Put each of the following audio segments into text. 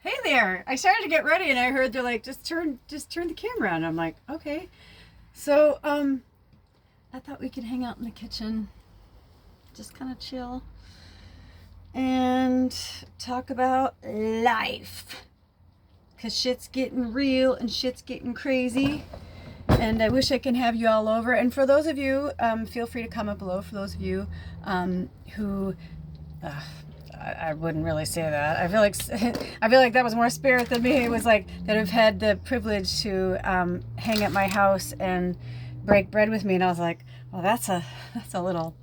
hey there. I started to get ready and I heard they're like, just turn the camera on. I'm like, okay. So, I thought we could hang out in the kitchen, just kind of chill and talk about life. Cause shit's getting real and shit's getting crazy. And I wish I can have you all over. And for those of you, feel free to comment below. For those of you who, I wouldn't really say that. I feel like that was more spirit than me. It was like that have had the privilege to hang at my house and break bread with me. And I was like, well, that's a little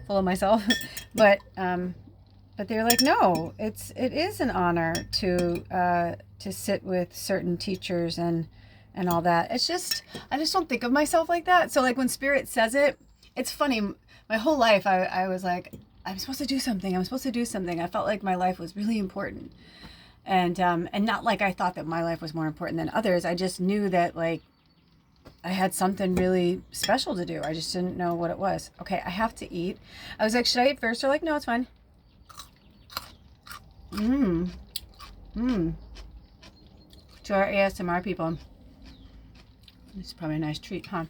full of myself. But they're like, no, it is an honor to sit with certain teachers and all that. It's just, I just don't think of myself like that. So like when spirit says it, it's funny. My whole life I was like, I'm supposed to do something. I'm supposed to do something. I felt like my life was really important. And not like I thought that my life was more important than others. I just knew that like I had something really special to do. I just didn't know what it was. Okay, I have to eat. I was like, should I eat first? They're like, no, it's fine. To our ASMR people, this is probably a nice treat, huh?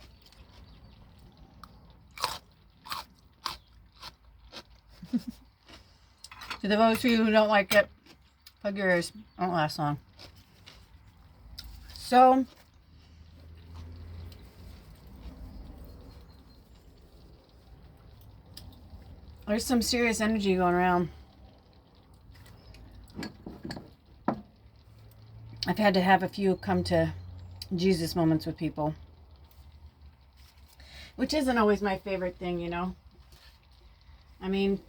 To those of you who don't like it, plug your ears. It won't last long. So, there's some serious energy going around. I've had to have a few come to Jesus moments with people, which isn't always my favorite thing, you know? I mean,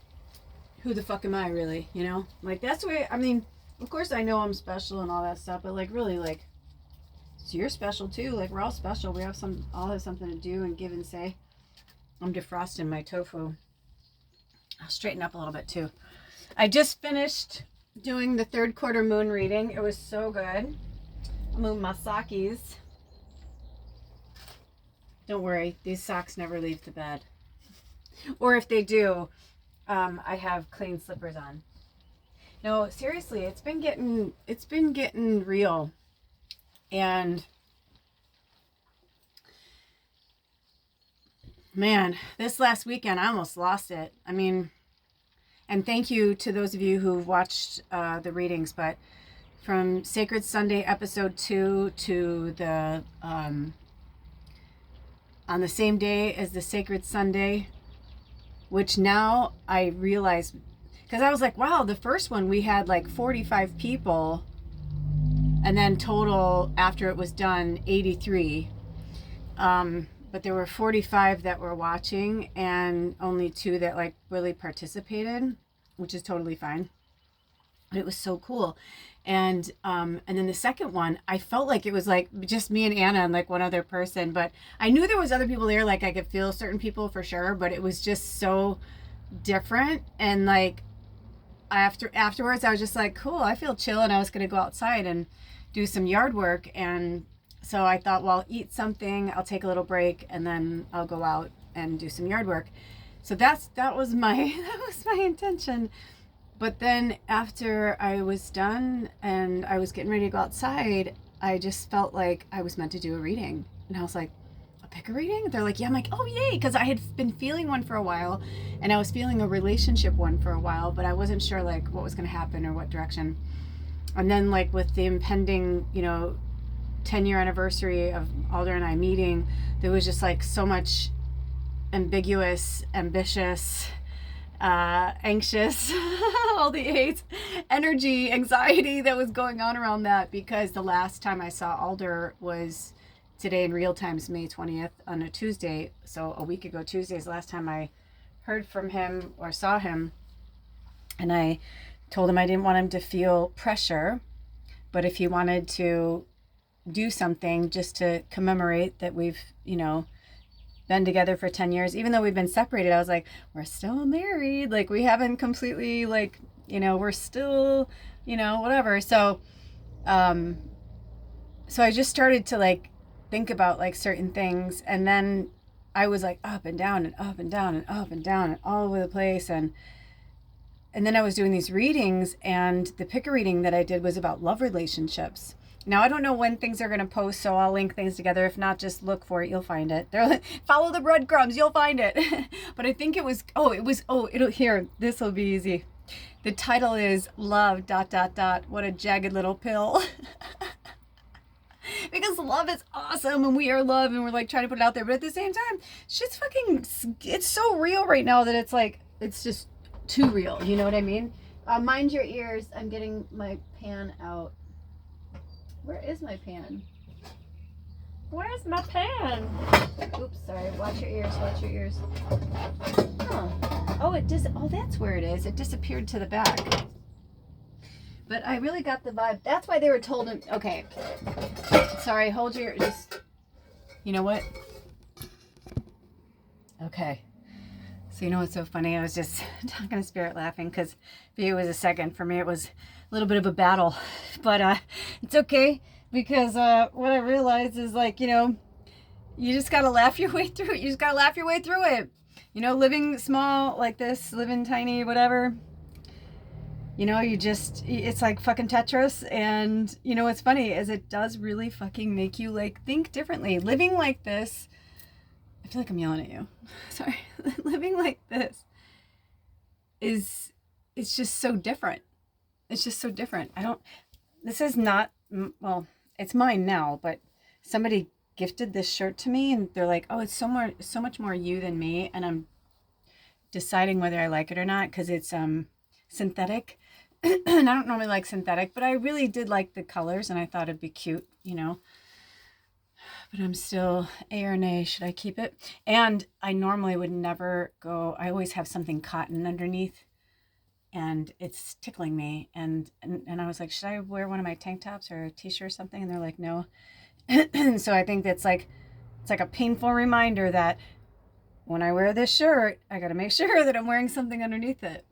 who the fuck am I really, you know? Like, that's the way, I mean, of course I know I'm special and all that stuff, but like, really, like, so you're special too. Like, we're all special. We all have something to do and give and say. I'm defrosting my tofu. I'll straighten up a little bit too. I just finished doing the third quarter moon reading. It was so good. I moved my sockies. Don't worry, these socks never leave the bed. Or if they do, I have clean slippers on. No, seriously, it's been getting real. And man, this last weekend I almost lost it. I mean, and thank you to those of you who've watched the readings, but from Sacred Sunday episode 2 to the on the same day as the Sacred Sunday, which now I realize, because I was like, wow, the first one we had like 45 people, and then total after it was done 83. But there were 45 that were watching and only 2 that like really participated, which is totally fine. But it was so cool. And then the second one, I felt like it was like just me and Anna and like one other person, but I knew there was other people there. Like I could feel certain people for sure, but it was just so different. And like afterwards, I was just like, cool, I feel chill. And I was going to go outside and do some yard work. And so I thought, well, eat something, I'll take a little break, and then I'll go out and do some yard work. So that was my intention. But then after I was done and I was getting ready to go outside, I just felt like I was meant to do a reading. And I was like, a pick a reading? They're like, yeah. I'm like, oh yay, because I had been feeling one for a while, and I was feeling a relationship one for a while, but I wasn't sure like what was going to happen or what direction. And then like with the impending, 10-year anniversary of Alder and I meeting, there was just like so much ambiguous, ambitious, anxious, all the A's, energy, anxiety that was going on around that, because the last time I saw Alder was today in real time, is May 20th on a Tuesday. So a week ago, Tuesday is the last time I heard from him or saw him. And I told him I didn't want him to feel pressure, but if he wanted to do something just to commemorate that we've, been together for 10 years, even though we've been separated, I was like, we're still married. Like we haven't completely we're still, whatever. So, so I just started to like think about like certain things. And then I was like up and down and up and down and up and down and all over the place. And and then I was doing these readings, and the picker reading that I did was about love relationships. Now, I don't know when things are going to post, so I'll link things together. If not, just look for it. You'll find it. Follow the breadcrumbs. You'll find it. But I think here, this will be easy. The title is Love, ... What a Jagged Little Pill. Because love is awesome, and we are love, and we're like trying to put it out there. But at the same time, shit's it's so real right now that it's like, it's just too real. You know what I mean? Mind your ears. I'm getting my pan out. Where is my pan? Where's my pan? Oops, sorry. Watch your ears. Watch your ears. Huh. Oh, that's where it is. It disappeared to the back. But I really got the vibe. That's why they were told him. Okay. Sorry. Hold your. Just. You know what? Okay. So you know what's so funny? I was just talking to Spirit, laughing because for you it was a second. For me it was a little bit of a battle, but it's okay, because what I realized is, like, you know, you just gotta laugh your way through it. You just gotta laugh your way through it. You know, living small like this, living tiny, whatever. You know, it's like fucking Tetris. And you know what's funny is it does really fucking make you like think differently. Living like this. I feel like I'm yelling at you. Sorry. Living like this it's just so different. It's just so different. This is not, well, it's mine now, but somebody gifted this shirt to me, and they're like, oh, it's so much more you than me. And I'm deciding whether I like it or not, because it's synthetic. And I don't normally like synthetic, but I really did like the colors, and I thought it'd be cute, you know. But I'm still A or nay, should I keep it? And I normally would never go, I always have something cotton underneath, and it's tickling me. And I was like, should I wear one of my tank tops or a t-shirt or something? And they're like, no. So I think that's like, it's like a painful reminder that when I wear this shirt, I got to make sure that I'm wearing something underneath it.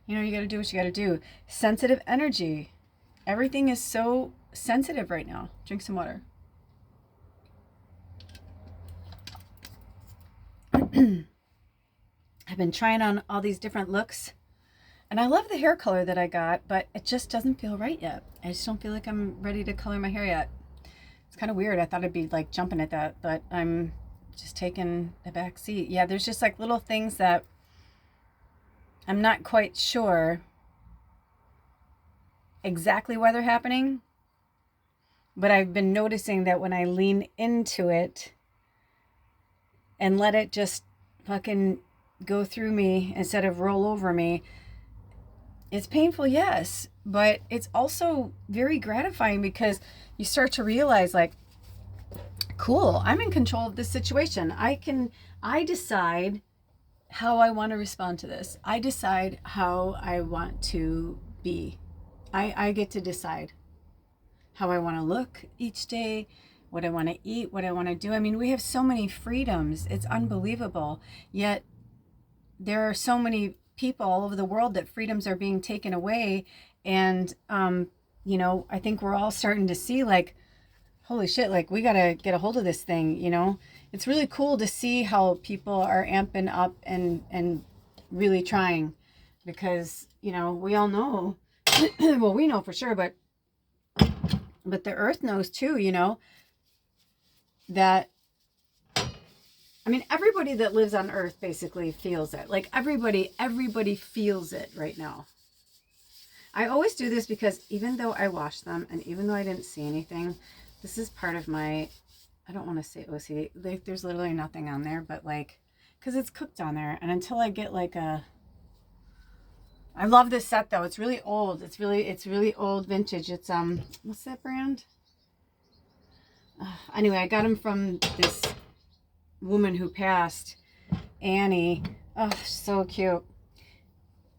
You know, you got to do what you got to do. Sensitive energy. Everything is so sensitive right now. Drink some water. I've been trying on all these different looks, and I love the hair color that I got, but it just doesn't feel right yet. I just don't feel like I'm ready to color my hair yet. It's kind of weird. I thought I'd be like jumping at that, but I'm just taking a back seat. Yeah, there's just like little things that I'm not quite sure exactly why they're happening, but I've been noticing that when I lean into it and let it just fucking go through me instead of roll over me, it's painful, yes, but it's also very gratifying, because you start to realize, like, cool, I'm in control of this situation. I decide how I want to respond to this. I decide how I want to be. I get to decide how I want to look each day, what I want to eat, what I want to do. I mean, we have so many freedoms. It's unbelievable. Yet there are so many people all over the world that freedoms are being taken away. And, you know, I think we're all starting to see, like, holy shit, like, we got to get a hold of this thing, you know? It's really cool to see how people are amping up and really trying, because, you know, we all know, well, we know for sure, but the earth knows too, you know, that, I mean, everybody that lives on earth basically feels it. Like, everybody feels it right now. I always do this because even though I wash them and even though I didn't see anything, this is part of my, I don't want to say OCD. Like, there's literally nothing on there, but like, because it's cooked on there. And until I get like I love this set though. It's really old. It's really old vintage. It's, what's that brand? Anyway, I got them from this woman who passed, Annie. Oh, so cute.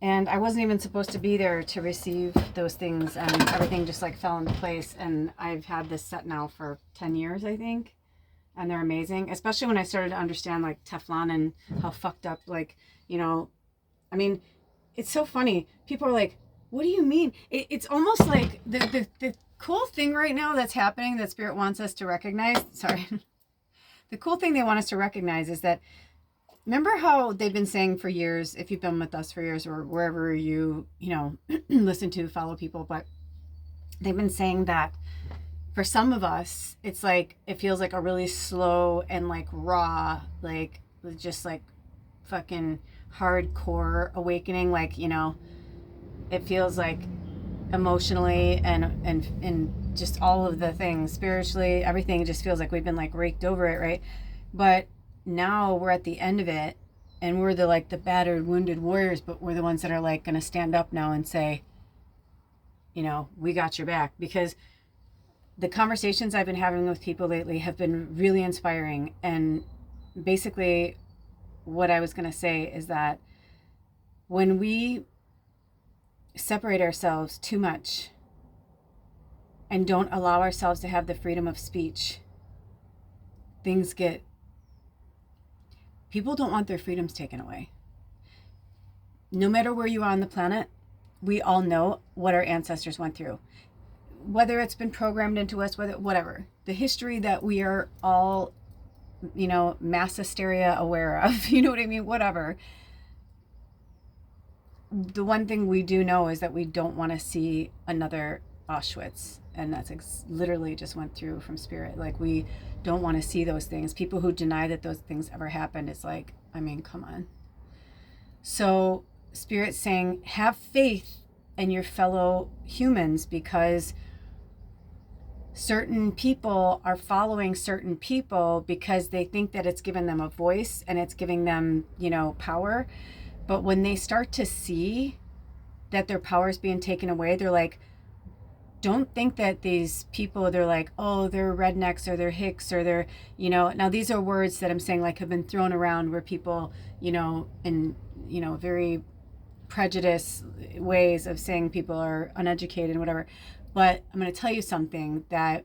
And I wasn't even supposed to be there to receive those things, and everything just like fell into place. And I've had this set now for 10 years, I think. And they're amazing, especially when I started to understand like Teflon and how fucked up, like, you know, I mean, it's so funny. People are like, what do you mean? It's almost like the cool thing right now that's happening that Spirit wants us to recognize. Sorry. The cool thing they want us to recognize is that remember how they've been saying for years, if you've been with us for years or wherever you know, listen to, follow people, but they've been saying that for some of us, it's like, it feels like a really slow and like raw, like just like fucking hardcore awakening. Like, you know, it feels like emotionally and just all of the things, spiritually, everything just feels like we've been like raked over it, right? But now we're at the end of it, and we're the like the battered, wounded warriors, but we're the ones that are like going to stand up now and say, you know, we got your back. Because the conversations I've been having with people lately have been really inspiring. And basically, what I was going to say is that when we separate ourselves too much and don't allow ourselves to have the freedom of speech, things get, people don't want their freedoms taken away. No matter where you are on the planet, we all know what our ancestors went through. Whether it's been programmed into us, whatever. The history that we are all, you know, mass hysteria aware of, you know what I mean? Whatever. The one thing we do know is that we don't want to see another Auschwitz. And that's literally just went through from spirit. Like, we don't want to see those things. People who deny that those things ever happened, it's like, I mean, come on. So spirit's saying, have faith in your fellow humans, because certain people are following certain people because they think that it's given them a voice and it's giving them, you know, power. But when they start to see that their power is being taken away, they're like, don't think that these people, they're like, oh, they're rednecks or they're hicks or they're, you know, now these are words that I'm saying like have been thrown around where people, you know, in, you know, very prejudiced ways of saying people are uneducated and whatever. But I'm going to tell you something, that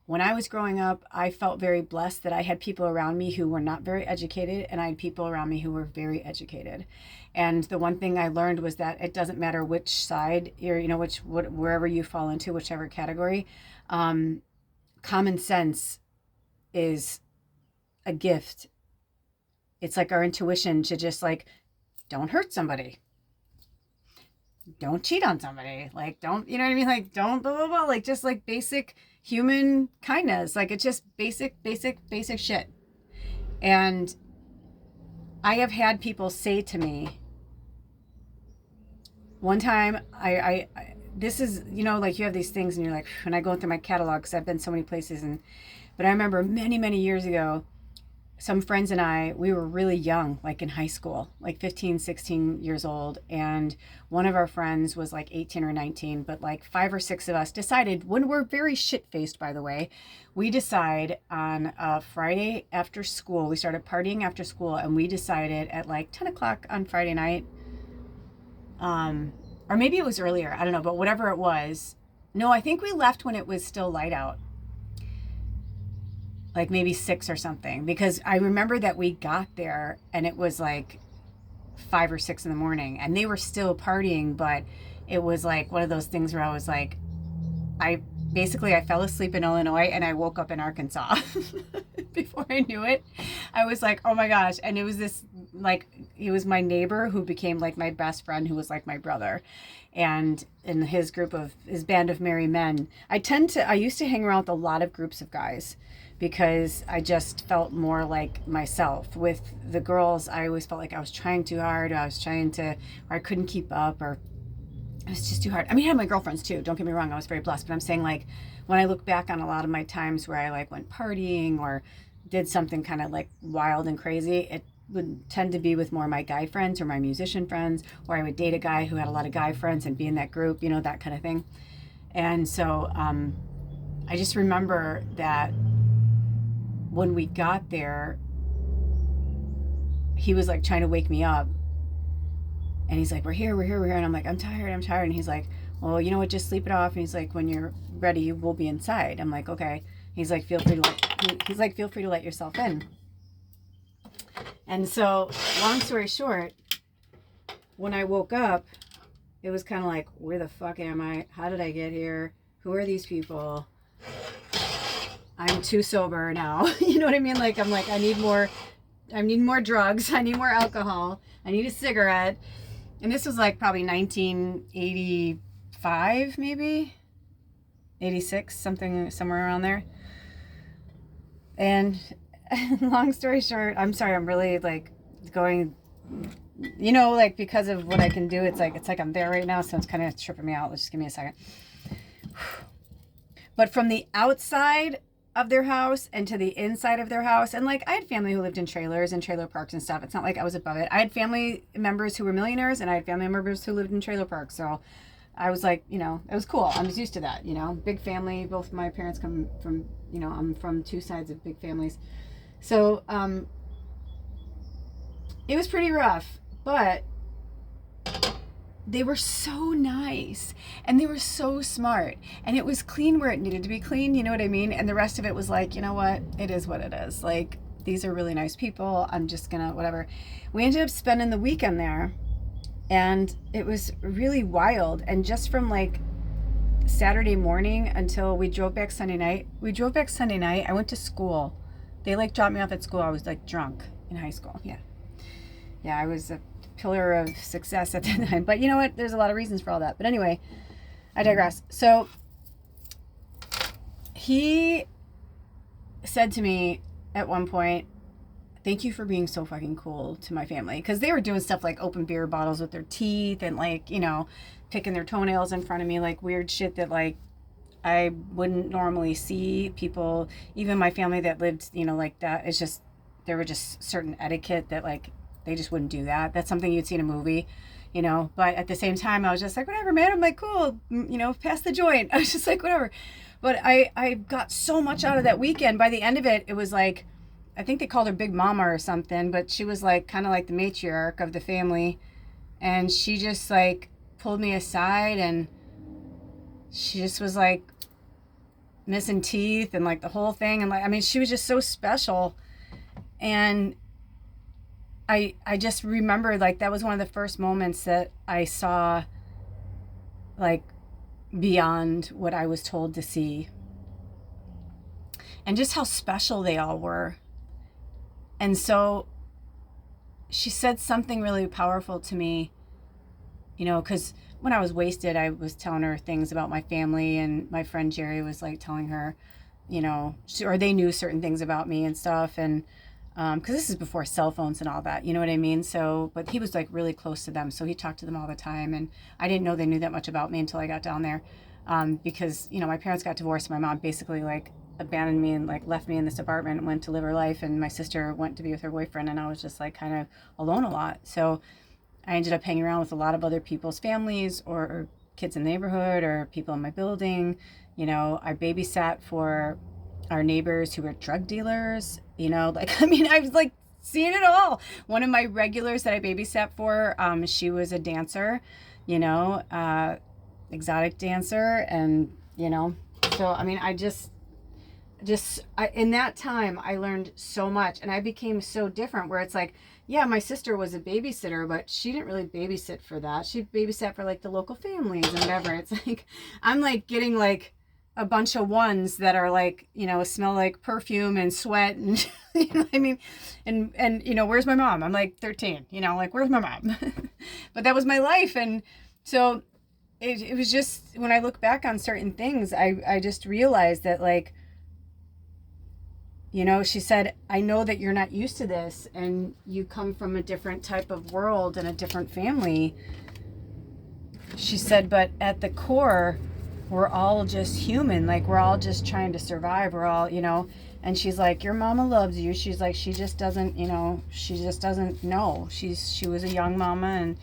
when I was growing up, I felt very blessed that I had people around me who were not very educated, and I had people around me who were very educated. And the one thing I learned was that it doesn't matter which side you're, you know, wherever you fall into, whichever category, common sense is a gift. It's like our intuition to just like, don't hurt somebody. Don't cheat on somebody. Like, don't, you know what I mean? Like, don't blah, blah, blah. Like, just like basic human kindness. Like, it's just basic shit. And I have had people say to me, one time, I this is, you know, like you have these things and you're like, when I go through my catalog, because I've been so many places, but I remember many years ago, some friends and I, we were really young, like in high school, like 15, 16 years old. And one of our friends was like 18 or 19, but like 5 or 6 of us decided, when we're very shit-faced, by the way, we decide on a Friday after school, we started partying after school, and we decided at like 10 o'clock on Friday night, or maybe it was earlier, I don't know, but whatever it was. No, I think we left when it was still light out. Like maybe 6 or something, because I remember that we got there and it was like 5 or 6 in the morning and they were still partying, but it was like one of those things where I was like, I fell asleep in Illinois and I woke up in Arkansas. Before I knew it, I was like, oh my gosh. And it was this, like, he was my neighbor who became like my best friend, who was like my brother. And in his band of merry men, I used to hang around with a lot of groups of guys, because I just felt more like myself. With the girls, I always felt like I was trying too hard, or I couldn't keep up, or it was just too hard. I mean, I had my girlfriends too, don't get me wrong, I was very blessed, but I'm saying, like, when I look back on a lot of my times where I like went partying or did something kind of like wild and crazy, it would tend to be with more my guy friends or my musician friends, or I would date a guy who had a lot of guy friends and be in that group, you know, that kind of thing. And so I just remember that when we got there, he was like trying to wake me up. And he's like, we're here. And I'm like, I'm tired. And he's like, well, you know what, just sleep it off. And he's like, when you're ready, we'll be inside. I'm like, okay. He's like, feel free to let yourself in. And so, long story short, when I woke up, it was kind of like, where the fuck am I? How did I get here? Who are these people? I'm too sober now. You know what I mean? Like, I'm like, I need more more drugs. I need more alcohol. I need a cigarette. And this was like probably 1985, maybe 86, somewhere around there. And long story short, I'm sorry, I'm really like going, like because of what I can do, it's like I'm there right now, so it's kind of tripping me out. Just give me a second. But from the outside of their house and to the inside of their house, and like I had family who lived in trailers and trailer parks and stuff. It's not like I was above it. I had family members who were millionaires, and I had family members who lived in trailer parks. So I was like, it was cool. I was used to that, big family. Both my parents come from, I'm from two sides of big families. So it was pretty rough, but they were so nice and they were so smart, and it was clean where it needed to be clean, you know what I mean? And the rest of it was like, you know what? It is what it is. Like, these are really nice people. I'm just gonna, whatever. We ended up spending the weekend there, and it was really wild. And just from like Saturday morning until we drove back Sunday night. I went to school. They like dropped me off at school. I was like drunk in high school. Yeah, I was a pillar of success at that time. But you know what? There's a lot of reasons for all that. But anyway, I digress. So he said to me at one point, "Thank you for being so fucking cool to my family." Because they were doing stuff like open beer bottles with their teeth and like, picking their toenails in front of me, like weird shit that like I wouldn't normally see people, even my family that lived, like that. It's just, there were just certain etiquette that like, they just wouldn't do that. That's something you'd see in a movie, but at the same time, I was just like, whatever, man. I'm like, cool, pass the joint. I was just like, whatever. But I got so much out of that weekend. By the end of it, it was like, I think they called her Big Mama or something, but she was like, kind of like the matriarch of the family. And she just like pulled me aside, and she just was like missing teeth and like the whole thing. And like, I mean, she was just so special. And I just remember like that was one of the first moments that I saw like beyond what I was told to see, and just how special they all were. And so she said something really powerful to me, because when I was wasted, I was telling her things about my family, and my friend Jerry was like telling her, or they knew certain things about me and stuff. And because this is before cell phones and all that, you know what I mean? So, but he was like really close to them, so he talked to them all the time, and I didn't know they knew that much about me until I got down there, because my parents got divorced. My mom basically like abandoned me and like left me in this apartment and went to live her life, and my sister went to be with her boyfriend, and I was just like kind of alone a lot. So I ended up hanging around with a lot of other people's families, or kids in the neighborhood, or people in my building. I babysat for our neighbors who were drug dealers, I was like seeing it all. One of my regulars that I babysat for, she was a dancer, exotic dancer. And, so, I mean, in that time, I learned so much, and I became so different, where it's like, yeah, my sister was a babysitter, but she didn't really babysit for that. She babysat for like the local families and whatever. It's like, I'm like getting like a bunch of ones that are like, smell like perfume and sweat, and I mean, and where's my mom? I'm like 13, like, where's my mom? But that was my life. And so it was just, when I look back on certain things, I just realized that like, she said, I know that you're not used to this, and you come from a different type of world and a different family. She said, but at the core, we're all just human. Like, we're all just trying to survive. We're all, and she's like, your mama loves you. She's like, she just doesn't know. She was a young mama.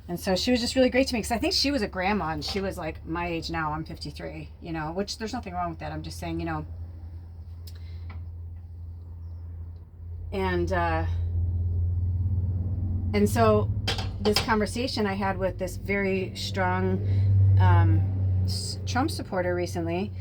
And so she was just really great to me, because I think she was a grandma, and she was like my age now. I'm 53, which there's nothing wrong with that. I'm just saying, and so this conversation I had with this very strong Trump supporter recently.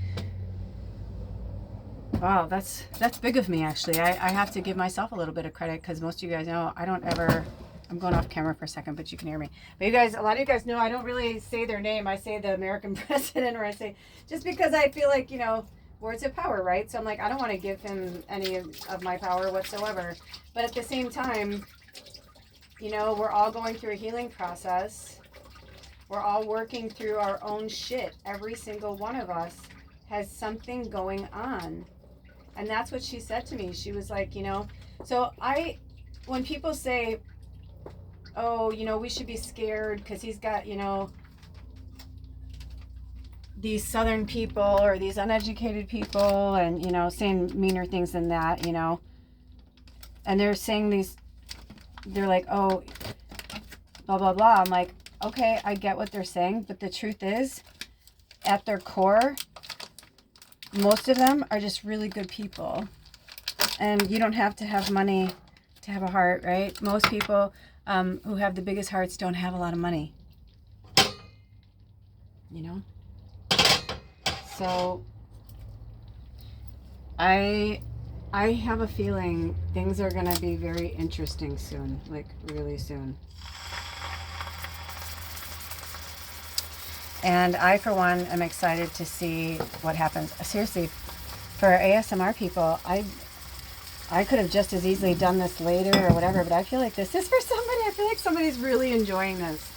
Wow, that's big of me, actually. I have to give myself a little bit of credit, because most of you guys know I don't ever, I'm going off camera for a second, but you can hear me. But a lot of you guys know I don't really say their name. I say the American president, or I say, just because I feel like, words of power, right? So I'm like, I don't want to give him any of my power whatsoever. But at the same time, you know, we're all going through a healing process. We're all working through our own shit. Every single one of us has something going on. And that's what she said to me. She was like, you know, so when people say, oh, you know, we should be scared because he's got, you know, these Southern people or these uneducated people and, you know, saying meaner things than that, you know. And they're saying these, they're like, oh, blah, blah, blah. I'm like, okay, I get what they're saying. But the truth is, at their core, most of them are just really good people. And you don't have to have money to have a heart, right? Most people who have the biggest hearts don't have a lot of money. You know? So I have a feeling things are going to be very interesting soon, like really soon. And I, for one, am excited to see what happens. Seriously, for ASMR people, I could have just as easily done this later or whatever, but I feel like this is for somebody. I feel like somebody's really enjoying this.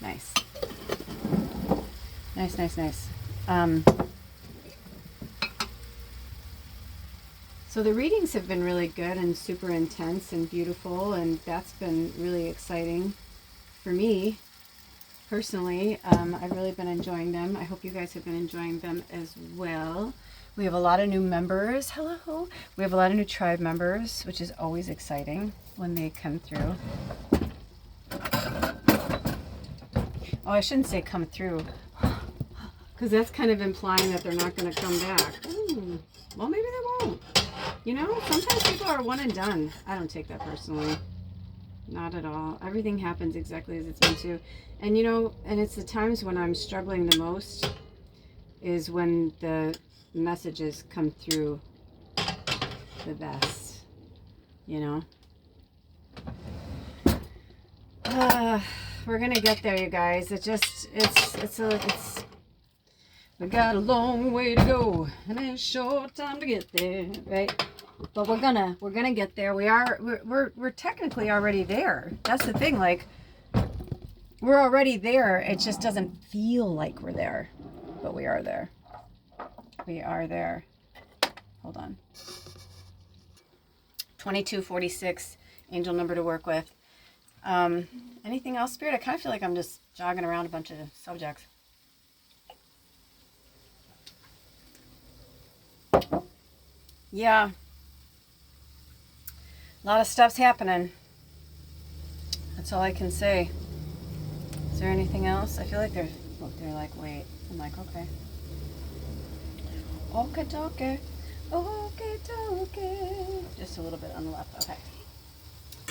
Nice. Nice, nice, nice. So the readings have been really good and super intense and beautiful, and that's been really exciting for me personally. I've really been enjoying them. I hope you guys have been enjoying them as well. We have a lot of new members. Hello. We have a lot of new tribe members, which is always exciting when they come through. Oh, I shouldn't say come through, because that's kind of implying that they're not going to come back. Well, maybe they won't. You know, sometimes people are one and done. I don't take that personally. Not at all. Everything happens exactly as it's meant to. And you know, and it's the times when I'm struggling the most is when the messages come through the best. You know? We're gonna get there, you guys. It's we got a long way to go and a short time to get there, right? But we're gonna get there. We're technically already there. That's the thing. Like, we're already there. It just doesn't feel like we're there, but we are there. We are there. Hold on. 2246, angel number to work with. Anything else, Spirit? I kind of feel like I'm just jogging around a bunch of subjects. Yeah. A lot of stuff's happening. That's all I can say. Is there anything else? I feel like they're like, wait. I'm like, okay. Okay. Just a little bit on the left. Okay.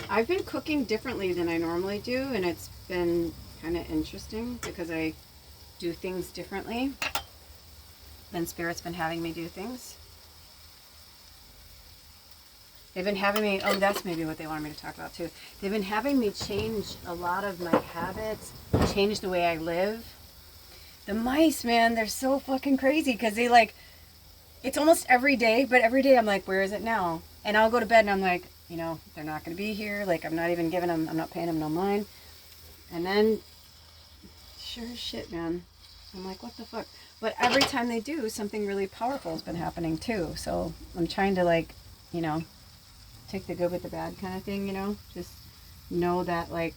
I've been cooking differently than I normally do, and it's been kind of interesting because I do things differently than Spirit's been having me do things. They've been having me, oh, that's maybe what they wanted me to talk about too. They've been having me change a lot of my habits, change the way I live. The mice, man, they're so fucking crazy because they like, it's almost every day, but every day I'm like, where is it now? And I'll go to bed and I'm like, you know, they're not going to be here. Like, I'm not even giving them, I'm not paying them no mind. And then, sure as shit, man. I'm like, what the fuck? But every time they do, something really powerful has been happening too. So I'm trying to like, you know, take the good with the bad kind of thing, you know? Just know that, like,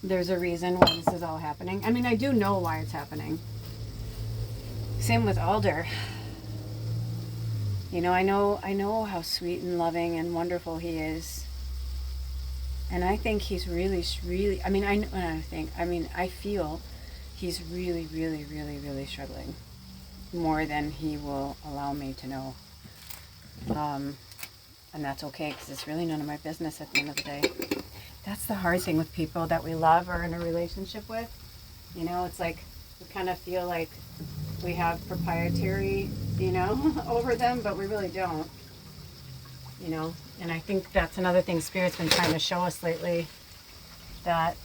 there's a reason why this is all happening. I mean, I do know why it's happening. Same with Alder. You know, I know how sweet and loving and wonderful he is. And I think he's really, I mean, I feel he's really, really, really, really struggling. More than he will allow me to know. And that's okay, because it's really none of my business at the end of the day. That's the hard thing with people that we love or in a relationship with. You know, it's like we kind of feel like we have proprietary, you know, over them, but we really don't. you know. And I think that's another thing Spirit's been trying to show us lately, that,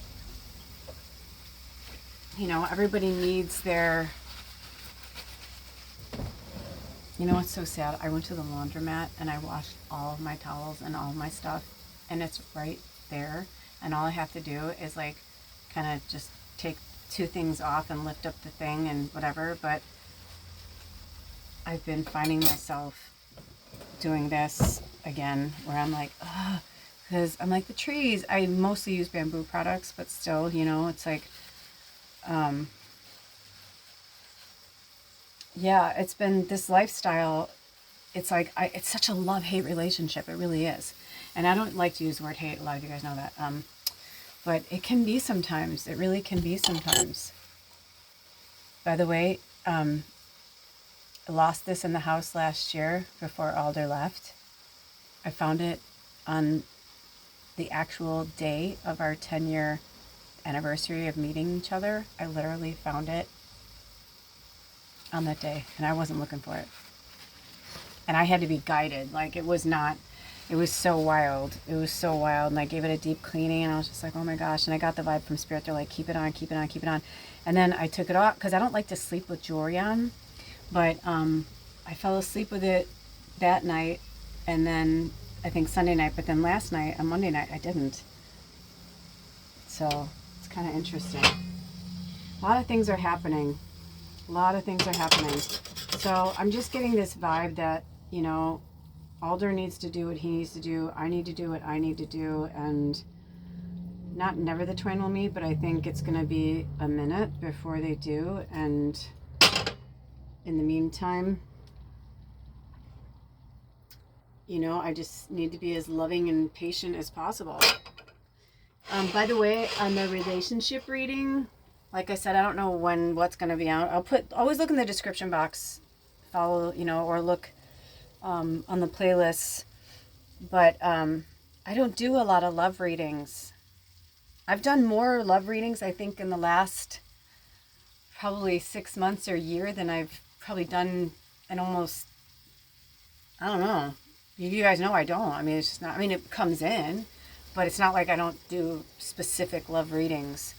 you know, everybody needs their, you know, it's so sad. I went to the laundromat and I washed all of my towels and all of my stuff, and it's right there. And all I have to do is like kind of just take two things off and lift up the thing and whatever. But I've been finding myself doing this again where I'm like, ugh, because I'm like the trees. I mostly use bamboo products, but still, you know, it's like, yeah, it's been this lifestyle. It's like, it's such a love-hate relationship. It really is. And I don't like to use the word hate. A lot of you guys know that. But it can be sometimes. It really can be sometimes. By the way, I lost this in the house last year before Alder left. I found it on the actual day of our 10-year anniversary of meeting each other. I literally found it on that day, and I wasn't looking for it. And I had to be guided. Like, it was so wild. It was so wild. And I gave it a deep cleaning, and I was just like, oh my gosh. And I got the vibe from Spirit. They're like, keep it on, keep it on, keep it on. And then I took it off because I don't like to sleep with jewelry on. But I fell asleep with it that night, and then I think Sunday night. But then last night, on Monday night, I didn't. So it's kind of interesting. A lot of things are happening. So I'm just getting this vibe that, you know, Alder needs to do what he needs to do. I need to do what I need to do. And not never the twain will meet, but I think it's going to be a minute before they do. And in the meantime, you know, I just need to be as loving and patient as possible. By the way, on the relationship reading, like I said, I don't know what's going to be out. Always look in the description box, follow, you know, or look on the playlists. But I don't do a lot of love readings. I've done more love readings, I think, in the last probably 6 months or a year than I've probably done in almost, I don't know. You guys know I don't. I mean, it's just not, I mean, it comes in, but it's not like I don't do specific love readings.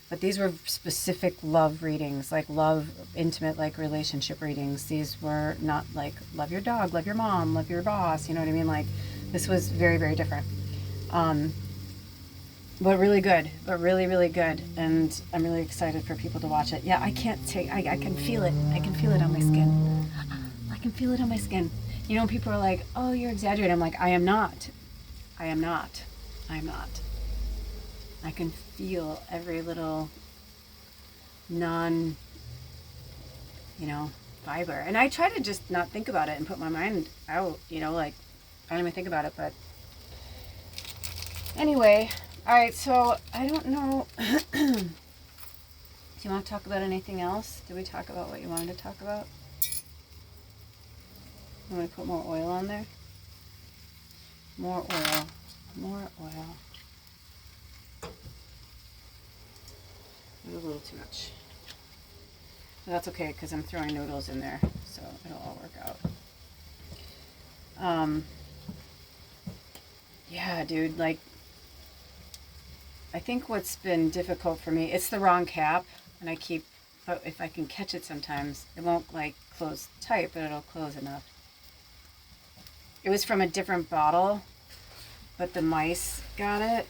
But these were specific love readings, like love, intimate, like relationship readings. These were not like love your dog, love your mom, love your boss. You know what I mean? Like, this was very, very different. But really good, but really, really good. And I'm really excited for people to watch it. Yeah, I can't take, I can feel it. I can feel it on my skin. I can feel it on my skin. You know, people are like, oh, you're exaggerating. I'm like, I am not. I am not. I am not. I can feel every little you know, fiber. And I try to just not think about it and put my mind out, you know, like, I don't even think about it. But anyway, all right, so I don't know. Do you want to talk about anything else? Did we talk about what you wanted to talk about? You want to put more oil on there? More oil. More oil. A little too much. But that's okay, because I'm throwing noodles in there, so it'll all work out. Yeah, dude, like, I think what's been difficult for me, it's the wrong cap, and but if I can catch it sometimes, it won't, like, close tight, but it'll close enough. It was from a different bottle, but the mice got it.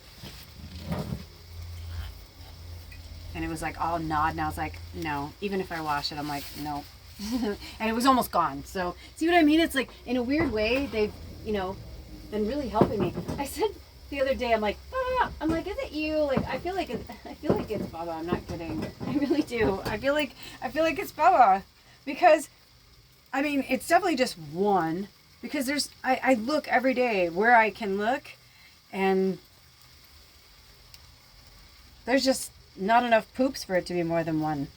And it was like all gnawed, and I was like, no. Even if I wash it, I'm like, no. And it was almost gone. So, see what I mean? It's like, in a weird way, they've, you know, been really helping me. I said the other day, I'm like, Baba. I'm like, is it you? Like, I feel like it's Baba. I'm not kidding. I really do. I feel like it's Baba, because, I mean, it's definitely just one. Because I look every day where I can look, and there's just not enough poops for it to be more than one.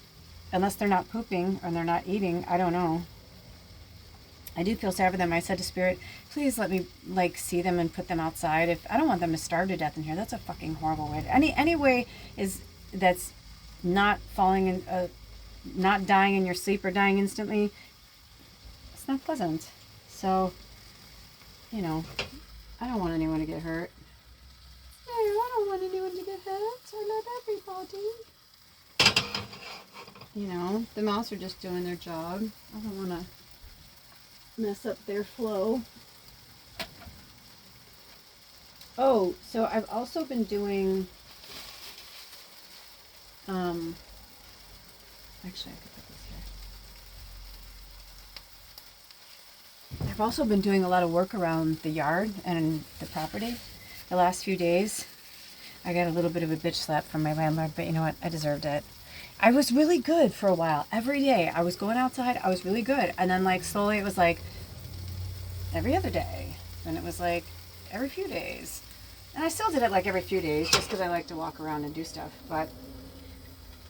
Unless they're not pooping or they're not eating. I don't know. I do feel sad for them. I said to Spirit, please let me, like, see them and put them outside. I don't want them to starve to death in here. That's a fucking horrible way. Any way that's not falling in, not dying in your sleep or dying instantly, it's not pleasant. So, you know, I don't want anyone to get hurt. No, I don't want anyone to get hurt. I love everybody. You know, the mouse are just doing their job. I don't want to mess up their flow. Oh, so I've also been doing, actually I could put this here. I've also been doing a lot of work around the yard and the property. The last few days, I got a little bit of a bitch slap from my landlord, but you know what? I deserved it. I was really good for a while. Every day I was going outside, I was really good. And then like slowly it was like every other day. Then it was like every few days. And I still did it like every few days just because I like to walk around and do stuff. But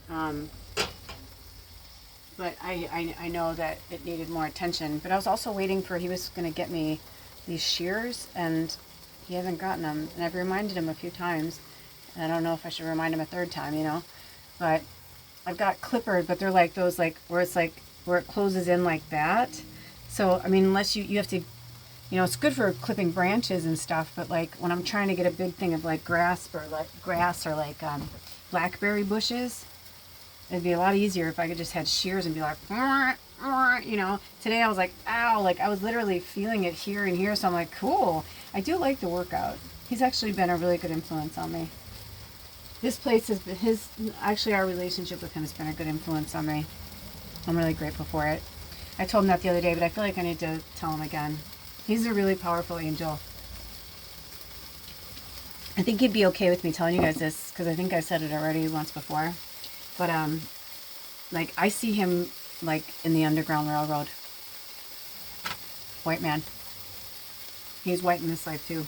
I know that it needed more attention. But I was also waiting for, he was going to get me these shears and he hasn't gotten them. And I've reminded him a few times. And I don't know if I should remind him a third time, you know. But I've got clippered, but they're like those like where it's like where it closes in like that. So I mean, unless you have to, you know, it's good for clipping branches and stuff. But like when I'm trying to get a big thing of like grass or like blackberry bushes, it'd be a lot easier if I could just had shears and be like, you know. Today I was like, ow, like I was literally feeling it here and here. So I'm like, cool. I do like the workout. He's actually been a really good influence on me. This place has been actually our relationship with him has been a good influence on me. I'm really grateful for it. I told him that the other day, but I feel like I need to tell him again. He's a really powerful angel. I think he'd be okay with me telling you guys this because I think I said it already once before. But like I see him like in the Underground Railroad. White man. He's white in this life too.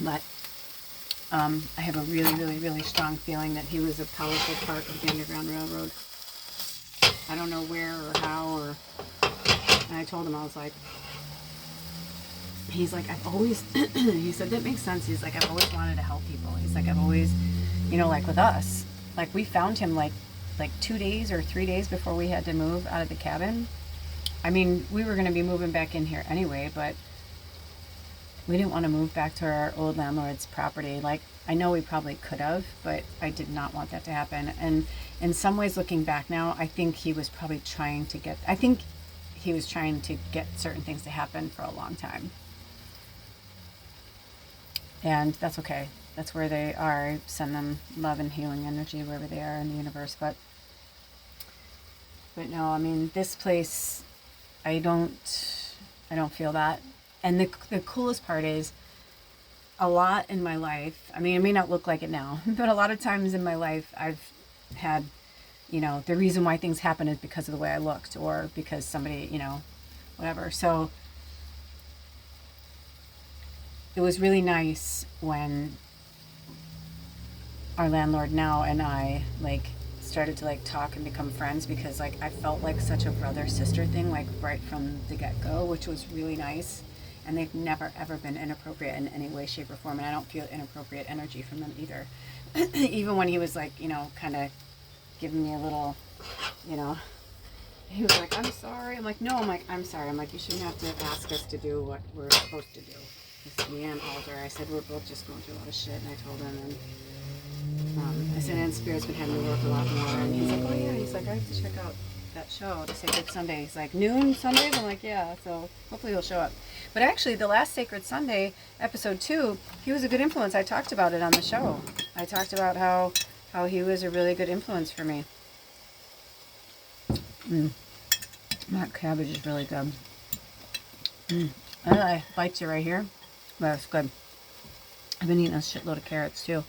But I have a really, really, really strong feeling that he was a powerful part of the Underground Railroad. I don't know where or how and I told him, I was like, he's like, I've always, he said, that makes sense. He's like, I've always wanted to help people. He's like, I've always, you know, like with us, like we found him like 2 days or 3 days before we had to move out of the cabin. I mean, we were going to be moving back in here anyway, but we didn't want to move back to our old landlord's property. Like, I know we probably could have, but I did not want that to happen. And in some ways, looking back now, I think he was probably trying to get certain things to happen for a long time. And that's okay. That's where they are. I send them love and healing energy wherever they are in the universe. But no, I mean, this place, I don't feel that. And the coolest part is, a lot in my life, I mean, it may not look like it now, but a lot of times in my life, I've had, you know, the reason why things happen is because of the way I looked or because somebody, you know, whatever. So it was really nice when our landlord now and I, like, started to, like, talk and become friends because, like, I felt like such a brother-sister thing, like, right from the get-go, which was really nice. And they've never, ever been inappropriate in any way, shape, or form. And I don't feel inappropriate energy from them either. Even when he was like, you know, kind of giving me a little, you know, he was like, I'm sorry. I'm like, no, I'm sorry. I'm like, you shouldn't have to ask us to do what we're supposed to do. He said, Leanne, Alder. I said, we're both just going through a lot of shit. And I told him, and I said, and Spirit's been having me work a lot more. And he's like, oh yeah. He's like, I have to check out that show, the Sacred Sunday. He's like, noon Sundays? I'm like, yeah. So hopefully he'll show up. But actually, the last Sacred Sunday, episode 2, he was a good influence. I talked about it on the show. I talked about how he was a really good influence for me. That cabbage is really good. And I liked it right here. But it's good. I've been eating a shitload of carrots, too.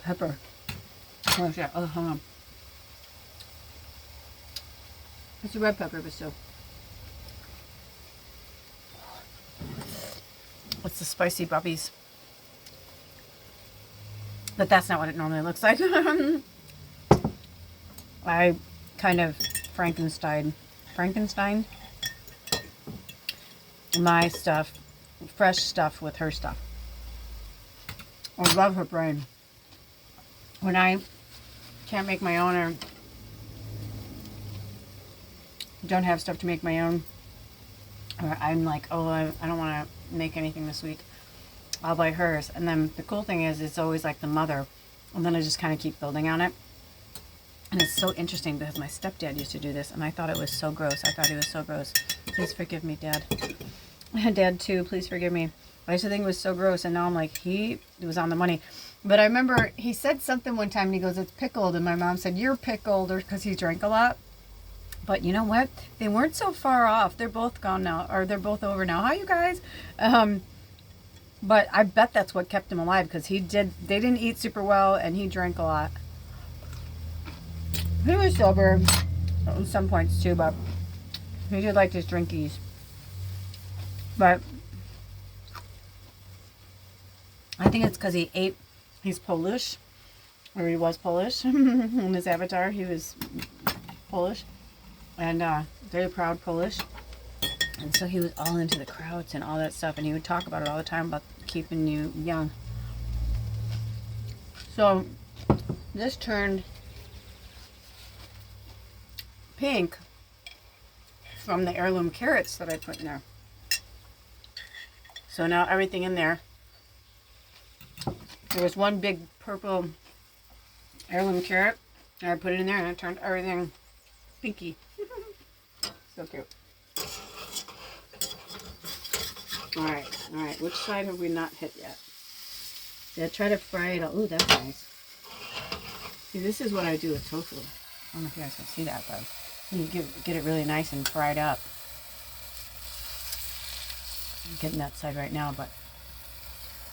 Pepper. Oh, shit. Oh, hold on. It's a red pepper, but still. What's the spicy bubbies? But that's not what it normally looks like. I kind of Frankenstein my stuff, fresh stuff with her stuff. I love her brain. When I can't make my own or don't have stuff to make my own, Or I'm like, oh, I don't want to make anything this week. I'll buy hers. And then the cool thing is it's always like the mother. And then I just kind of keep building on it. And it's so interesting because my stepdad used to do this and I thought it was so gross. I thought he was so gross. Please forgive me, Dad. Dad too, please forgive me. I used to think it was so gross and now I'm like, he was on the money. But I remember he said something one time and he goes, it's pickled. And my mom said, you're pickled, or because he drank a lot. But you know what? They weren't so far off. They're both gone now, or they're both over now. Hi, you guys. But I bet that's what kept him alive because they didn't eat super well and he drank a lot. He was sober at some points too, but he did like his drinkies. But I think it's because he's Polish, or he was Polish. In his avatar, he was Polish, and very proud Polish. And so he was all into the crowds and all that stuff, and he would talk about it all the time, about keeping you young. So this turned pink from the heirloom carrots that I put in there. So now everything in there, there was one big purple heirloom carrot, and I put it in there and it turned everything pinky. So cute. Alright, which side have we not hit yet? See, I try to fry it. Ooh, that's nice. See, this is what I do with tofu. I don't know if you guys can see that, but you get it really nice and fried up. I'm getting that side right now, but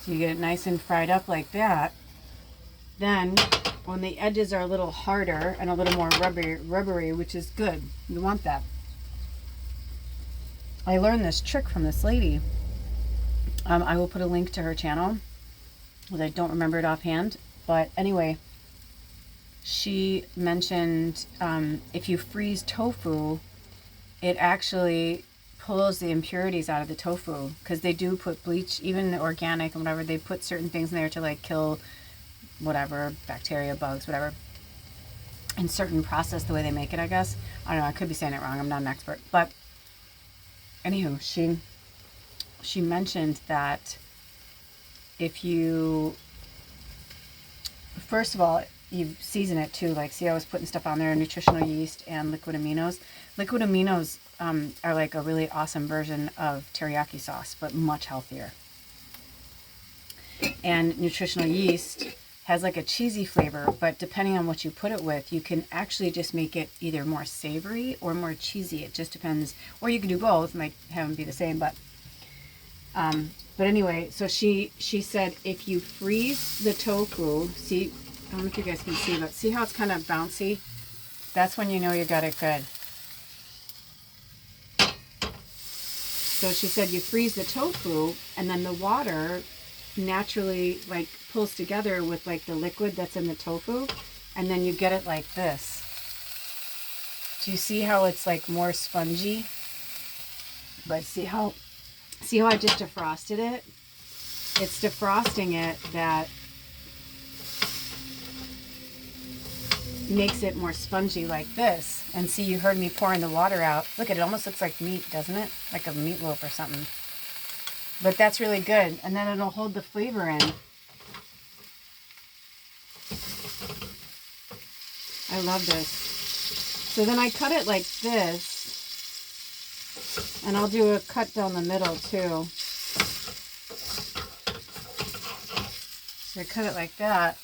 so you get it nice and fried up like that. Then, when the edges are a little harder and a little more rubbery, which is good, you want that. I learned this trick from this lady. I will put a link to her channel, because I don't remember it offhand. But anyway, she mentioned if you freeze tofu, it actually pulls the impurities out of the tofu, because they do put bleach, even the organic and whatever, they put certain things in there to like kill whatever, bacteria, bugs, whatever, in certain process, the way they make it, I guess. I don't know, I could be saying it wrong, I'm not an expert. But anywho, she mentioned that if you, first of all, you season it too. Like, see, I was putting stuff on there, nutritional yeast and liquid aminos. Liquid aminos are like a really awesome version of teriyaki sauce, but much healthier. And nutritional yeast has like a cheesy flavor, but depending on what you put it with, you can actually just make it either more savory or more cheesy. It just depends. Or you can do both, might have them be the same, but anyway, so she said if you freeze the tofu, see, I don't know if you guys can see, but see how it's kind of bouncy? That's when you know you got it good. So she said you freeze the tofu and then the water naturally like pulls together with like the liquid that's in the tofu, and then you get it like this. Do you see how it's like more spongy? But see how I just defrosted it? It's defrosting it that makes it more spongy like this. And see, you heard me pouring the water out. Look, it almost looks like meat, doesn't it? Like a meatloaf or something. But that's really good. And then it'll hold the flavor in. I love this. So then I cut it like this. And I'll do a cut down the middle too. So I cut it like that.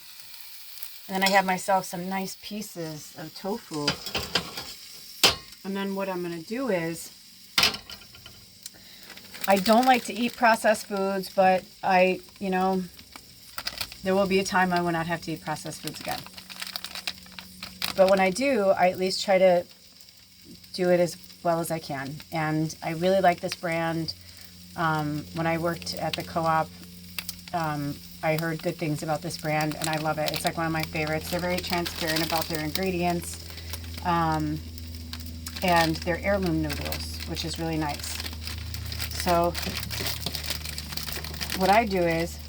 And then I have myself some nice pieces of tofu. And then what I'm going to do is, I don't like to eat processed foods, but there will be a time I will not have to eat processed foods again. But when I do, I at least try to do it as well as I can. And I really like this brand. When I worked at the co-op, I heard good things about this brand, and I love it. It's like one of my favorites. They're very transparent about their ingredients, and they're heirloom noodles, which is really nice. So what I do is,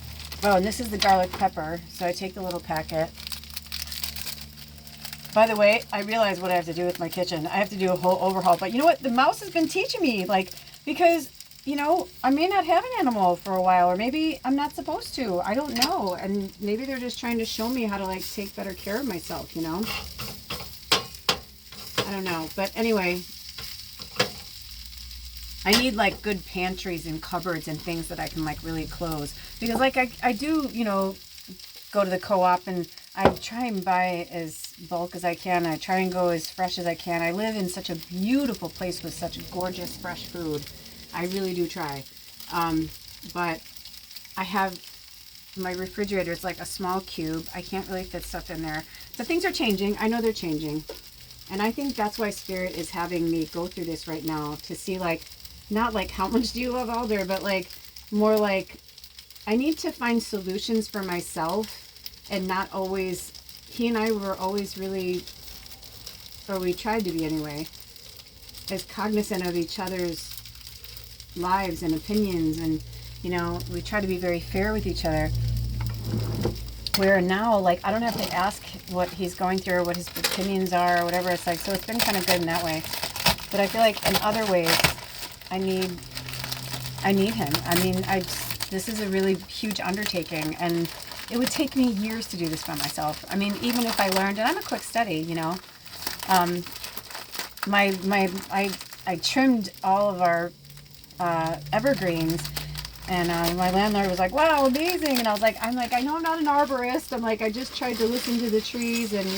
and this is the garlic pepper. So I take the little packet. By the way, I realize what I have to do with my kitchen. I have to do a whole overhaul. But you know what? The mouse has been teaching me, like, because, you know, I may not have an animal for a while, or maybe I'm not supposed to. I don't know. And maybe they're just trying to show me how to like take better care of myself, you know? I don't know. But anyway, I need like good pantries and cupboards and things that I can like really close. Because like I do, you know, go to the co-op and I try and buy as bulk as I can. I try and go as fresh as I can. I live in such a beautiful place with such gorgeous fresh food. I really do try. But I have my refrigerator. It's like a small cube. I can't really fit stuff in there. So things are changing. I know they're changing. And I think that's why Spirit is having me go through this right now, to see like, not like how much do you love Alder, but like more like I need to find solutions for myself, and not always, he and I were always really, or we tried to be anyway, as cognizant of each other's lives and opinions, and you know, we try to be very fair with each other. Where now, like, I don't have to ask what he's going through or what his opinions are or whatever. It's like, so it's been kind of good in that way. But I feel like in other ways, I need him. I mean, this is a really huge undertaking, and it would take me years to do this by myself. I mean, even if I learned, and I'm a quick study, you know, I trimmed all of our evergreens, and my landlord was like, wow, amazing. And I was like, I know I'm not an arborist. I'm like, I just tried to listen to the trees and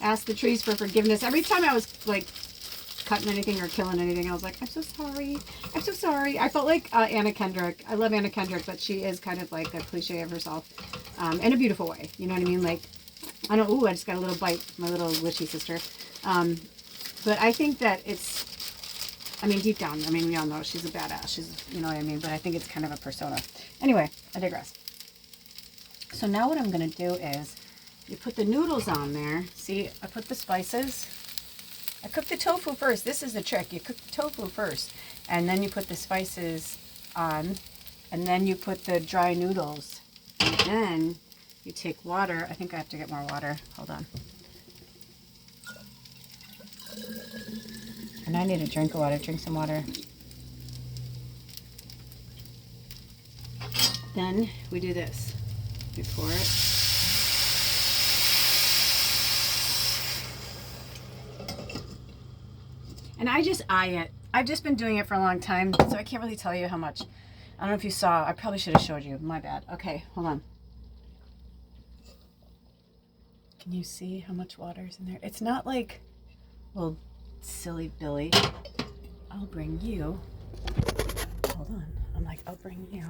ask the trees for forgiveness. Every time I was like cutting anything or killing anything, I was like, I'm so sorry. I'm so sorry. I felt like Anna Kendrick. I love Anna Kendrick, but she is kind of like a cliche of herself, in a beautiful way. You know what I mean? Like, I don't, ooh, I just got a little bite, my little witchy sister. But I think that it's, I mean, deep down, I mean, we all know she's a badass. She's, you know what I mean? But I think it's kind of a persona. Anyway, I digress. So now what I'm going to do is, you put the noodles on there. See, I put the spices. I cook the tofu first. This is the trick. You cook the tofu first, and then you put the spices on, and then you put the dry noodles. And then you take water. I think I have to get more water. Hold on. And I need a drink of water. Drink some water. Then we do this. We pour it. And I just eye it. I've just been doing it for a long time, so I can't really tell you how much. I don't know if you saw. I probably should have showed you. My bad. Okay, hold on. Can you see how much water is in there? It's not like, well, silly Billy, I'll bring you. Hold on. I'm like, I'll bring you.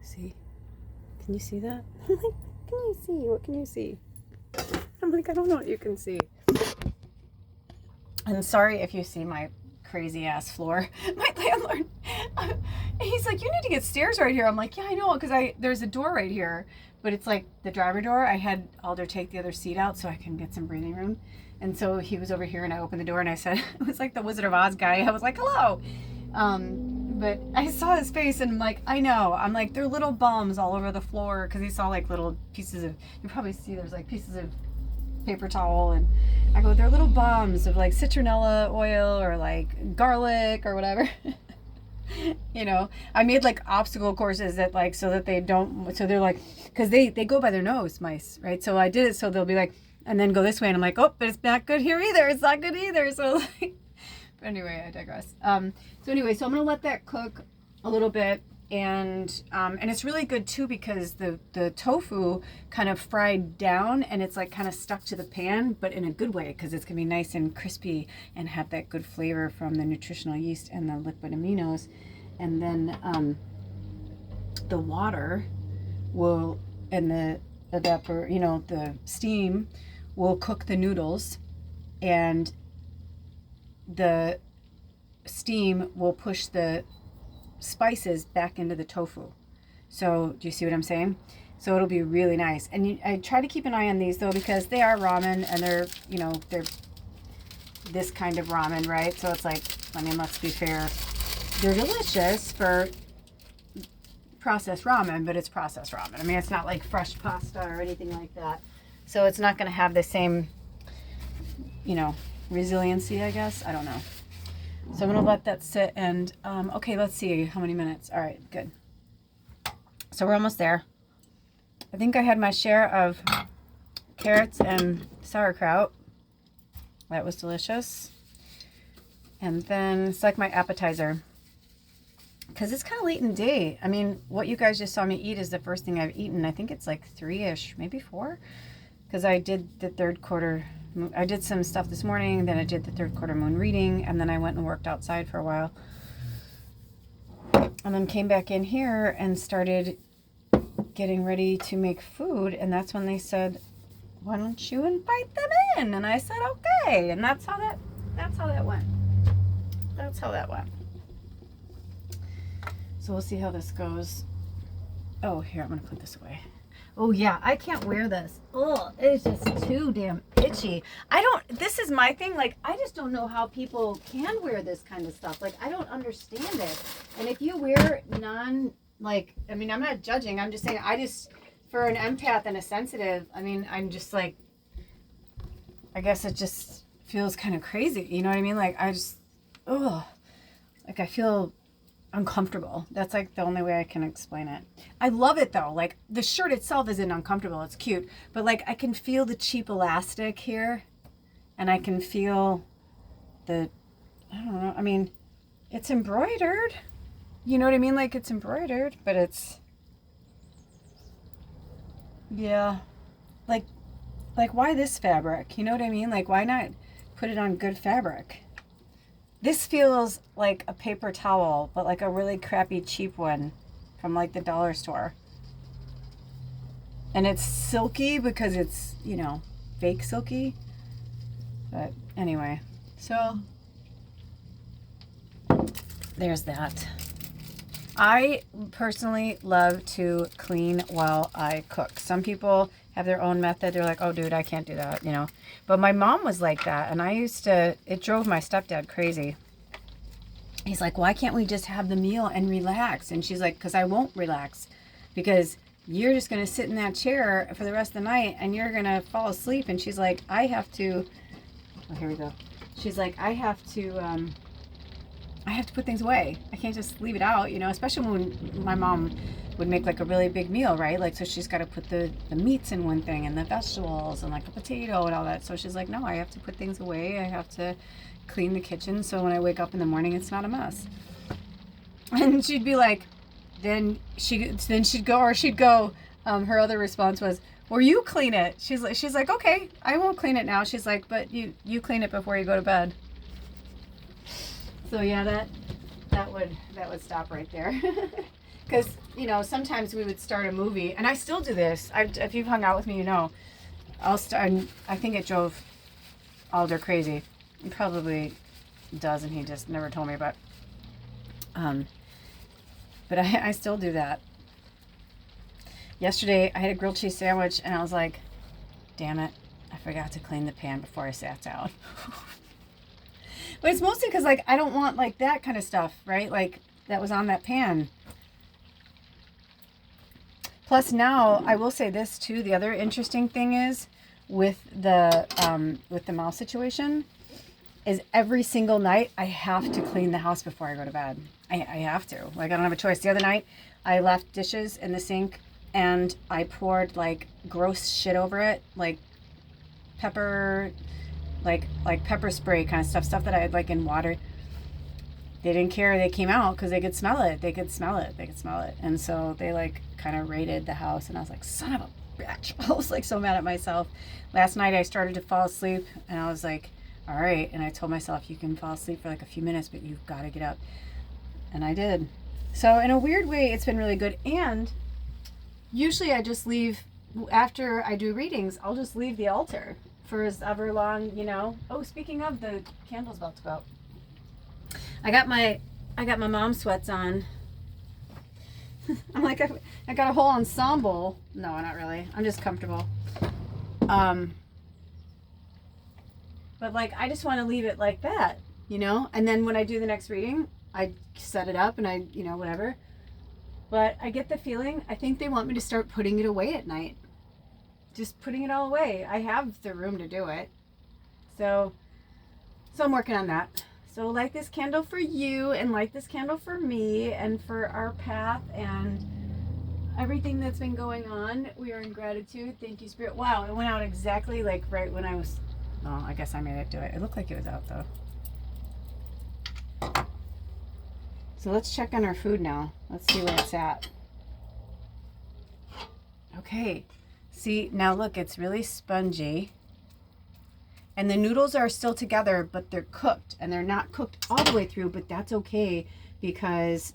See? Can you see that? I'm like, can you see? What can you see? I'm like, I don't know what you can see. And sorry if you see my crazy ass floor. My landlord, he's like, you need to get stairs right here. I'm like, yeah, I know, because there's a door right here, but it's like the driver door. I had Alder take the other seat out so I can get some breathing room. And so he was over here, and I opened the door, and I said, it was like the Wizard of Oz guy. I was like, hello. But I saw his face, and I'm like, I know. I'm like, there are little bums all over the floor, because he saw like little pieces of, you probably see there's like pieces of paper towel, and I go, they're little bombs of like citronella oil or like garlic or whatever. You know, I made like obstacle courses that like, so that they don't, so they're like, because they go by their nose, mice, right? So I did it so they'll be like, and then go this way, and I'm like, oh, but it's not good here either. It's not good either. So like, but anyway, I digress. So anyway, so I'm gonna let that cook a little bit. And it's really good too, because the tofu kind of fried down, and it's like kind of stuck to the pan, but in a good way, because it's gonna be nice and crispy and have that good flavor from the nutritional yeast and the liquid aminos. And then the water will, and the the steam will cook the noodles, and the steam will push the spices back into the tofu. So do you see what I'm saying? So it'll be really nice. And I try to keep an eye on these though, because they are ramen, and they're this kind of ramen, right? So it's like, I mean, let's be fair, they're delicious for processed ramen, but it's processed ramen. I mean, it's not like fresh pasta or anything like that. So it's not going to have the same, resiliency, I guess. I don't know. So I'm gonna let that sit and, okay, let's see how many minutes. All right, good. So we're almost there. I think I had my share of carrots and sauerkraut. That was delicious. And then it's like my appetizer. Because it's kind of late in the day. I mean, what you guys just saw me eat is the first thing I've eaten. I think it's like 3-ish, maybe 4. Because I did the third quarter. I did some stuff this morning. Then I did the third quarter moon reading. And then I went and worked outside for a while. And then came back in here and started getting ready to make food. And that's when they said, why don't you invite them in? And I said, okay. And that's how that went. That's how that went. So we'll see how this goes. Oh, here, I'm going to put this away. Oh, yeah, I can't wear this. Oh, it's just too damn itchy. This is my thing. Like, I just don't know how people can wear this kind of stuff. Like, I don't understand it. And if you wear I'm not judging. I'm just saying, for an empath and a sensitive, I mean, I'm just like, I guess it just feels kind of crazy. You know what I mean? Like, I feel uncomfortable. That's like the only way I can explain it. I love it though. Like the shirt itself isn't uncomfortable. It's cute. But like I can feel the cheap elastic here. And I can feel I don't know. I mean, it's embroidered. You know what I mean? Like it's embroidered, but it's, yeah. Like why this fabric? You know what I mean? Like why not put it on good fabric? This feels like a paper towel, but like a really crappy cheap one from like the dollar store. And it's silky because it's, fake silky. But anyway, so there's that. I personally love to clean while I cook. Some people have their own method. They're like, oh, dude, I can't do that, But my mom was like that, and it drove my stepdad crazy. He's like, why can't we just have the meal and relax? And she's like, because I won't relax, because you're just going to sit in that chair for the rest of the night, and you're going to fall asleep. And she's like, I have to, oh, here we go. She's like, I have to put things away. I can't just leave it out, especially when my mom would make like a really big meal, right? Like, so she's got to put the meats in one thing and the vegetables and like a potato and all that. So she's like, no, I have to put things away. I have to clean the kitchen so when I wake up in the morning, it's not a mess. And she'd be like, then she'd go, her other response was, well, you clean it. She's like, okay, I won't clean it now. She's like, but you clean it before you go to bed. So yeah, that would stop right there. Because, sometimes we would start a movie, and I still do this. If you've hung out with me, I'll start, I think it drove Alder crazy. He probably does, and he just never told me, but I still do that. Yesterday, I had a grilled cheese sandwich, and I was like, damn it, I forgot to clean the pan before I sat down. But it's mostly because, like, I don't want, like, that kind of stuff, right? Like, that was on that pan. Plus now, I will say this too. The other interesting thing is with the mouse situation is every single night I have to clean the house before I go to bed. I have to. Like, I don't have a choice. The other night, I left dishes in the sink and I poured like gross shit over it, like pepper, like pepper spray kind of stuff that I had like in water. They didn't care. They came out because they could smell it. They could smell it. And so they like kind of raided the house. And I was like, son of a bitch. I was like so mad at myself. Last night I started to fall asleep and I was like, all right. And I told myself, you can fall asleep for like a few minutes, but you've got to get up. And I did. So in a weird way, it's been really good. And usually I just leave, after I do readings, I'll just leave the altar for as ever long, Oh, speaking of, the candle's about to go out. I got my mom sweats on. I'm like, I got a whole ensemble. No, not really. I'm just comfortable. But like, I just want to leave it like that, And then when I do the next reading, I set it up and I, whatever. But I get the feeling, I think they want me to start putting it away at night. Just putting it all away. I have the room to do it. So I'm working on that. So light this candle for you and light this candle for me and for our path and everything that's been going on. We are in gratitude. Thank you, Spirit. Wow, it went out exactly like right when I was, oh, I guess I made it do it. It looked like it was out though. So let's check on our food now. Let's see where it's at. Okay. See, now look, it's really spongy. And the noodles are still together, but they're cooked. And they're not cooked all the way through, but that's okay because,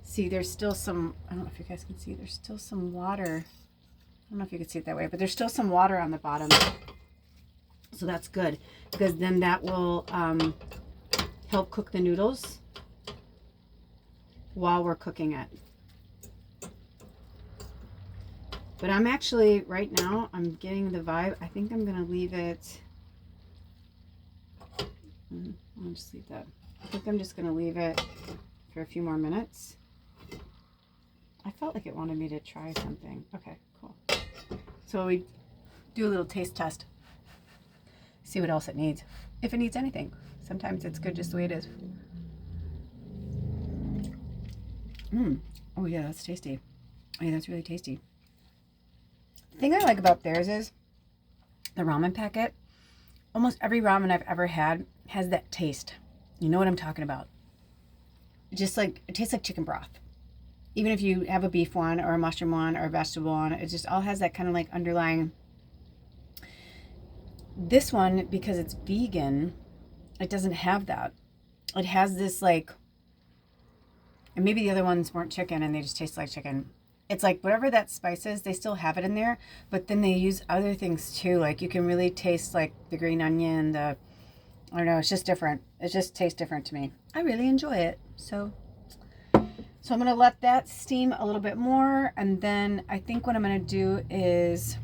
see, there's still some, I don't know if you guys can see, there's still some water. I don't know if you can see it that way, but there's still some water on the bottom. So that's good because then that will help cook the noodles while we're cooking it. But I'm actually, right now, I'm getting the vibe. I think I'm going to leave it. I'll just leave that. I think I'm just going to leave it for a few more minutes. I felt like it wanted me to try something. Okay, cool. So we do a little taste test. See what else it needs. If it needs anything. Sometimes it's good just the way it is. Oh yeah, that's tasty. Oh yeah, that's really tasty. The thing I like about theirs is the ramen packet. Almost every ramen I've ever had has that taste. You know what I'm talking about. Just like, it tastes like chicken broth. Even if you have a beef one or a mushroom one or a vegetable one, it just all has that kind of like underlying. This one, because it's vegan, it doesn't have that. It has this like, and maybe the other ones weren't chicken and they just taste like chicken. It's like whatever that spice is, they still have it in there, but then they use other things too. Like you can really taste like the green onion, I don't know, it's just different. It just tastes different to me. I really enjoy it. So I'm going to let that steam a little bit more. And then I think what I'm going to do is,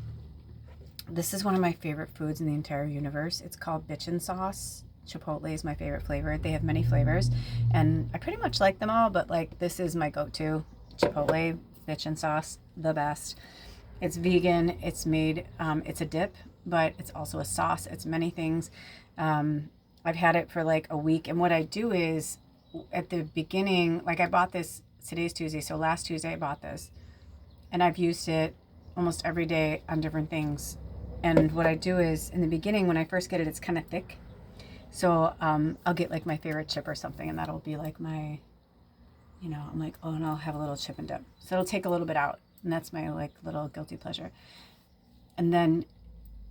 this is one of my favorite foods in the entire universe. It's called bitchin' sauce. Chipotle is my favorite flavor. They have many flavors and I pretty much like them all, but like this is my go-to. Chipotle bitchin' sauce, the best. It's vegan. It's made, it's a dip, but it's also a sauce. It's many things. I've had it for like a week. And what I do is at the beginning, like I bought this, today's Tuesday. So last Tuesday I bought this and I've used it almost every day on different things. And what I do is in the beginning, when I first get it, it's kind of thick. So I'll get like my favorite chip or something and that'll be like my, you know, I'm like, oh, and I'll have a little chip and dip. So it'll take a little bit out and that's my like little guilty pleasure. And then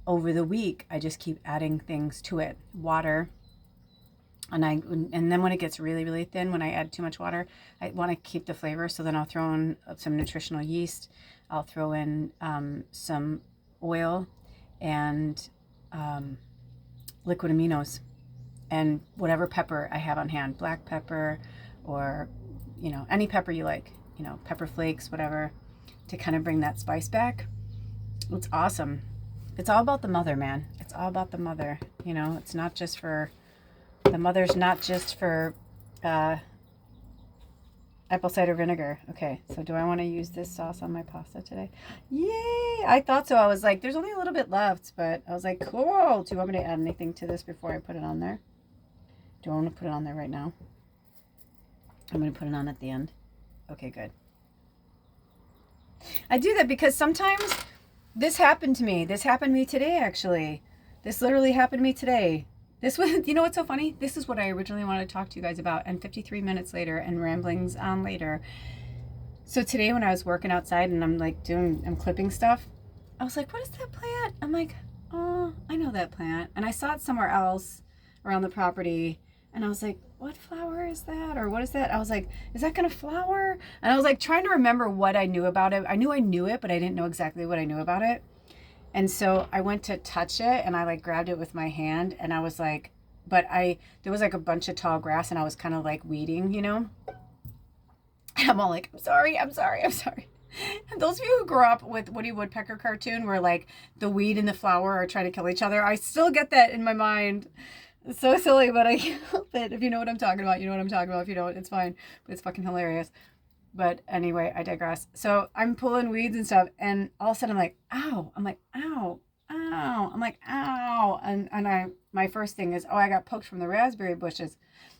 over the week, I just keep adding things to it. Water. And then when it gets really, really thin, when I add too much water, I want to keep the flavor. So then I'll throw in some nutritional yeast. I'll throw in some oil and liquid aminos and whatever pepper I have on hand, black pepper or, you know, any pepper you like, you know, pepper flakes, whatever, to kind of bring that spice back. It's awesome. It's all about the mother, man. It's all about the mother. You know, it's not just for, the mother's not just for apple cider vinegar. Okay, so do I want to use this sauce on my pasta today? Yay! I thought so. I was like, there's only a little bit left, but I was like, cool. Do you want me to add anything to this before I put it on there? Do I want to put it on there right now? I'm going to put it on at the end. Okay, good. I do that because sometimes this happened to me. This happened to me today, actually. This literally happened to me today. This was, you know what's so funny? This is what I originally wanted to talk to you guys about, and 53 minutes later, and ramblings on later. So today when I was working outside and I'm clipping stuff, I was like, what is that plant? I'm like, oh, I know that plant. And I saw it somewhere else around the property, and I was like, what flower is that? Or what is that? I was like, is that gonna flower? And I was like trying to remember what I knew about it. I knew it, but I didn't know exactly what I knew about it. And so I went to touch it and I like grabbed it with my hand and I was like, there was like a bunch of tall grass and I was kind of like weeding, you know? And I'm all like, I'm sorry. And those of you who grew up with Woody Woodpecker cartoon where like the weed and the flower are trying to kill each other, I still get that in my mind. It's so silly, but I can't help it. If you know what I'm talking about, you know what I'm talking about. If you don't, it's fine. But it's fucking hilarious. But anyway, I digress. So I'm pulling weeds and stuff, and all of a sudden I'm like, ow. I'm like, ow, ow. I'm like, ow. And my first thing is, oh, I got poked from the raspberry bushes.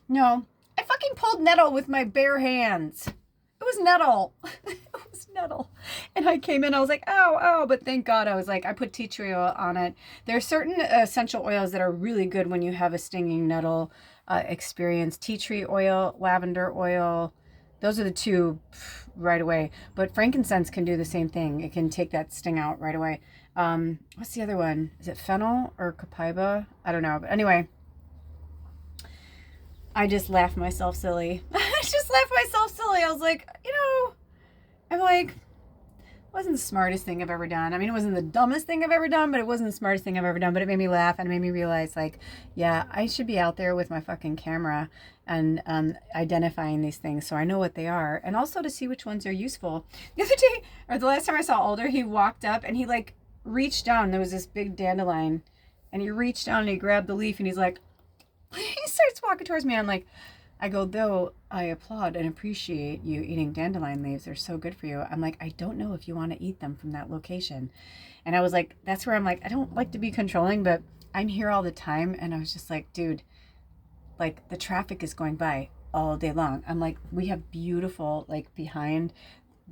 No, I fucking pulled nettle with my bare hands. It was nettle. It was nettle. And I came in, I was like, ow, ow. But thank God I was like, I put tea tree oil on it. There are certain essential oils that are really good when you have a stinging nettle experience. Tea tree oil, lavender oil. Those are the two right away. But frankincense can do the same thing. It can take that sting out right away. What's the other one? Is it fennel or copaiba? I don't know. But anyway, I just laughed myself silly. I was like, I'm like, it wasn't the smartest thing I've ever done. I mean, it wasn't the dumbest thing I've ever done, but it wasn't the smartest thing I've ever done. But it made me laugh and it made me realize, like, yeah, I should be out there with my fucking camera and identifying these things so I know what they are, and also to see which ones are useful. The other day, or the last time I saw Alder, he walked up and he like reached down. There was this big dandelion, and he reached down and he grabbed the leaf and he's like, he starts walking towards me. I'm like, I go, though I applaud and appreciate you eating dandelion leaves. They're so good for you. I'm like, I don't know if you want to eat them from that location. And I was like, that's where I'm like, I don't like to be controlling, but I'm here all the time. And I was just like, dude, like the traffic is going by all day long. I'm like, we have beautiful, like behind,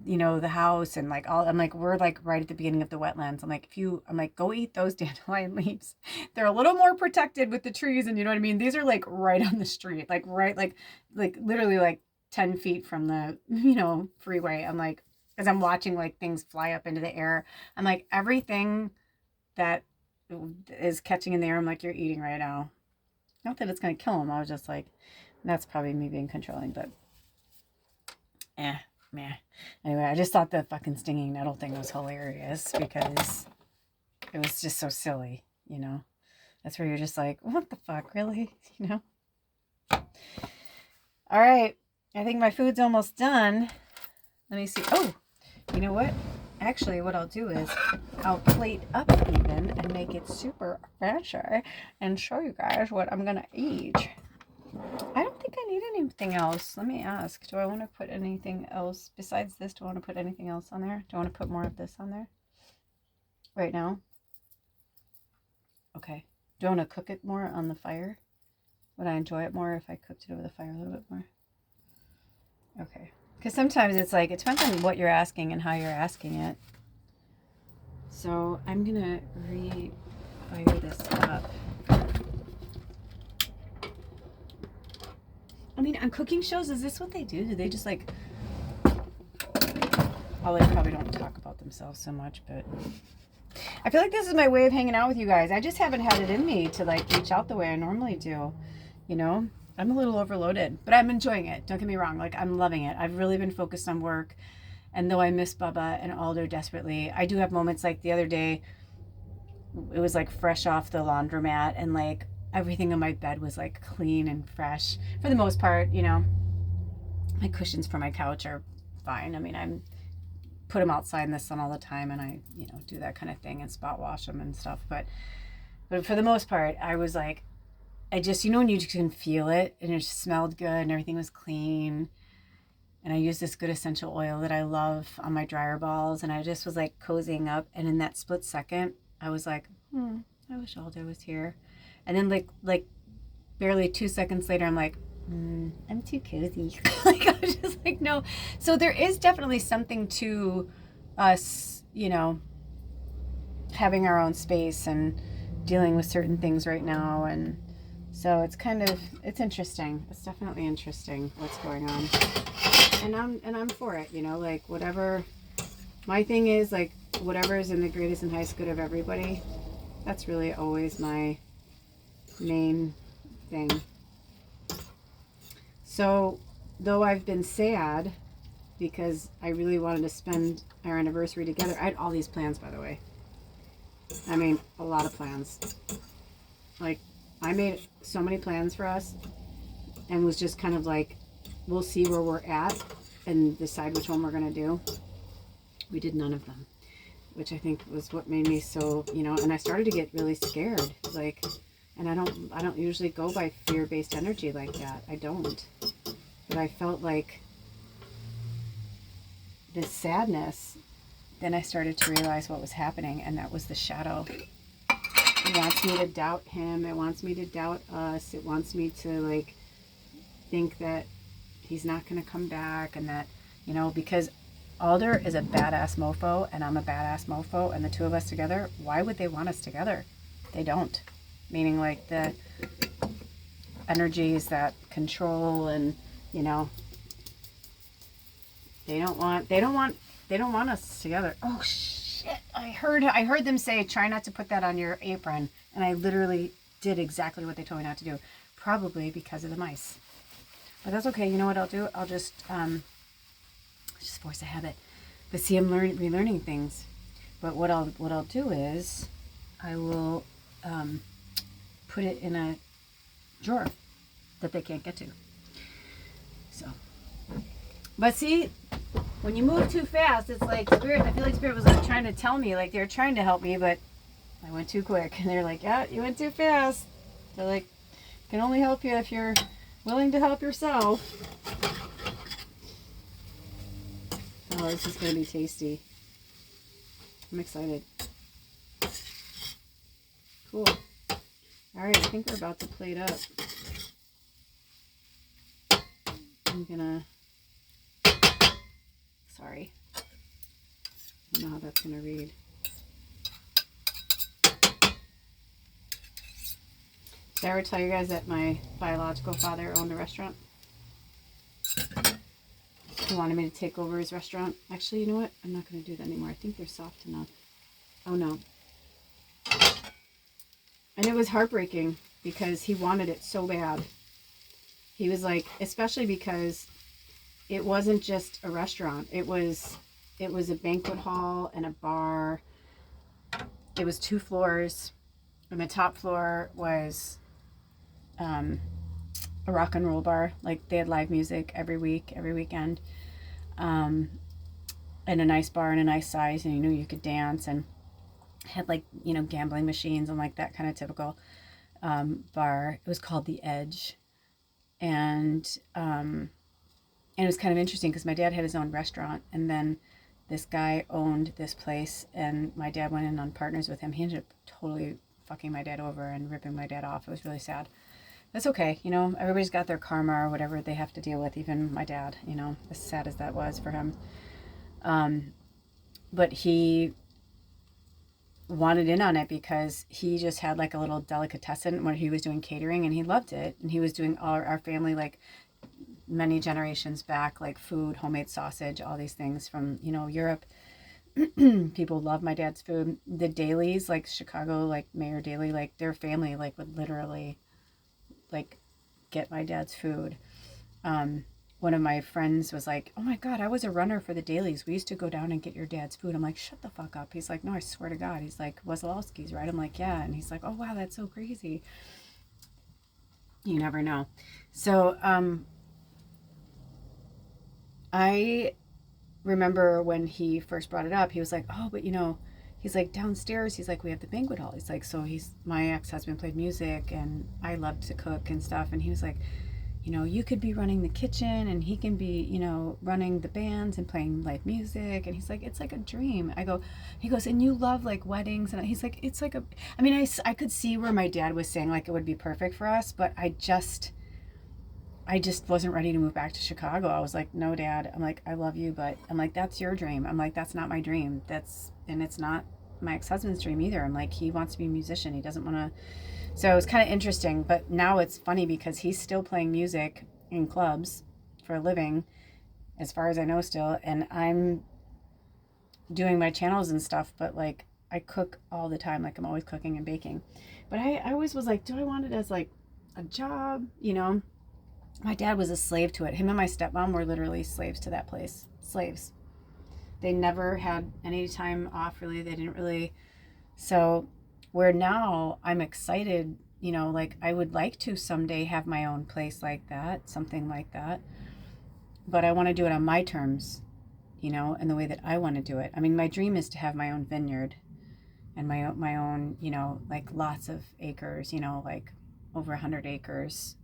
the house and like all, I'm like, we're like right at the beginning of the wetlands. I'm like, go eat those dandelion leaves. They're a little more protected with the trees, and you know what I mean? These are like right on the street, like right, like literally like 10 feet from the, freeway. I'm like, as I'm watching like things fly up into the air, I'm like, everything that is catching in the air, I'm like, you're eating right now. Not that it's going to kill them. I was just like, that's probably me being controlling, but meh. Anyway, I just thought the fucking stinging nettle thing was hilarious because it was just so silly, That's where you're just like, what the fuck, really? All right. I think my food's almost done. Let me see. Oh, you know what? Actually, what I'll do is I'll plate up even and make it super fancy and show you guys what I'm going to eat. I don't think I need anything else. Let me ask. Do I want to put anything else besides this? Do I want to put anything else on there? Do I want to put more of this on there right now? Okay. Do I want to cook it more on the fire? Would I enjoy it more if I cooked it over the fire a little bit more? Okay. Because sometimes it's like, it depends on what you're asking and how you're asking it. So I'm going to re-fire this up. I mean, on cooking shows, is this what they do? Do they just like, well, they probably don't talk about themselves so much, but I feel like this is my way of hanging out with you guys. I just haven't had it in me to like reach out the way I normally do, I'm a little overloaded, but I'm enjoying it. Don't get me wrong. Like, I'm loving it. I've really been focused on work, and though I miss Bubba and Alder desperately, I do have moments like the other day. It was like fresh off the laundromat, and like everything on my bed was like clean and fresh for the most part. My cushions for my couch are fine. I mean, I'm put them outside in the sun all the time, and I do that kind of thing and spot wash them and stuff, but for the most part, I was like, I just, when you can feel it and it smelled good and everything was clean, and I used this good essential oil that I love on my dryer balls, and I just was like cozying up, and in that split second I was like, I wish Alder was here. And then like barely 2 seconds later, I'm like, I'm too cozy. Like, I was just like, no. So there is definitely something to us, having our own space and dealing with certain things right now. And so it's it's interesting. It's definitely interesting what's going on. And I'm for it, like whatever. My thing is like, whatever is in the greatest and highest good of everybody. That's really always my main thing. So, though I've been sad because I really wanted to spend our anniversary together. I had all these plans, by the way. I mean, a lot of plans. Like, I made so many plans for us and was just kind of like, we'll see where we're at and decide which one we're going to do. We did none of them, which I think was what made me so, and I started to get really scared. Like, and I don't usually go by fear-based energy like that. I don't. But I felt like this sadness. Then I started to realize what was happening, and that was the shadow. It wants me to doubt him. It wants me to doubt us. It wants me to like think that he's not going to come back, and that, you know, because Alder is a badass mofo and I'm a badass mofo, and the two of us together, why would they want us together? They don't. Meaning like the energies that control, and, you know, they don't want us together. Oh shit. I heard them say try not to put that on your apron, and I literally did exactly what they told me not to do. Probably because of the mice. But that's okay. You know what I'll do? I'll just force a habit. But see, I'm relearning things. But what I'll do is I will put it in a drawer that they can't get to. So, but see, when you move too fast, it's like Spirit. I feel like Spirit was like trying to tell me, like they were trying to help me, but I went too quick, and they're like, "Yeah, you went too fast." They're like, "Can only help you if you're willing to help yourself." Oh, this is gonna be tasty. I'm excited. Cool. All right, I think we're about to plate up. I'm gonna. Sorry. I don't know how that's gonna read. Did I ever tell you guys that my biological father owned a restaurant? He wanted me to take over his restaurant. Actually, you know what? I'm not going to do that anymore. I think they're soft enough. Oh, no. And it was heartbreaking because he wanted it so bad. He was like, especially because it wasn't just a restaurant. It was a banquet hall and a bar. It was 2 floors. And the top floor was a rock and roll bar. Like, they had live music every week, every weekend. And a nice bar and a nice size, and you knew you could dance, and had like, you know, gambling machines and like that kind of typical bar. It was called The Edge. And it was kind of interesting because my dad had his own restaurant, and then this guy owned this place, and my dad went in on partners with him. He ended up totally fucking my dad over and ripping my dad off. It was really sad. That's okay. You know, everybody's got their karma or whatever they have to deal with, even my dad, you know, as sad as that was for him. But he wanted in on it because he just had like a little delicatessen when he was doing catering, and he loved it. And he was doing all our family, like many generations back, like food, homemade sausage, all these things from, you know, Europe. People love my dad's food. The Dailies, like Chicago, like Mayor Daley, like their family, like would literally like get my dad's food. One of my friends was like, "Oh my God, I was a runner for the Dailies. We used to go down and get your dad's food." I'm like, "Shut the fuck up." He's like, "No, I swear to God." He's like, "Wazlowski's, right?" I'm like, "Yeah." And he's like, "Oh wow, that's so crazy." You never know. So I remember when he first brought it up, he was like, "Oh, but you know," he's like, "downstairs," he's like, "we have the banquet hall." He's like, "So my ex-husband played music and I loved to cook and stuff." And he was like, "You know, you could be running the kitchen and he can be, you know, running the bands and playing live music." And he's like, "It's like a dream." He goes, "And you love like weddings." And he's like, "It's like I mean, I could see where my dad was saying like it would be perfect for us, but I just wasn't ready to move back to Chicago. I was like, "No, Dad." I'm like, "I love you, but," I'm like, "that's your dream." I'm like, "That's not my dream. And it's not my ex-husband's dream either." I'm like, "He wants to be a musician. He doesn't want to." So it was kind of interesting, but now it's funny because he's still playing music in clubs for a living, as far as I know still, and I'm doing my channels and stuff, but like I cook all the time. Like I'm always cooking and baking. But I always was like, do I want it as like a job? You know, my dad was a slave to it. Him and my stepmom were literally slaves to that place. Slaves. They never had any time off really. They didn't really. So where now I'm excited, you know, like I would like to someday have my own place like that, something like that. But I want to do it on my terms, you know, and the way that I want to do it. I mean, my dream is to have my own vineyard and my own, you know, like lots of acres, you know, like over 100 acres,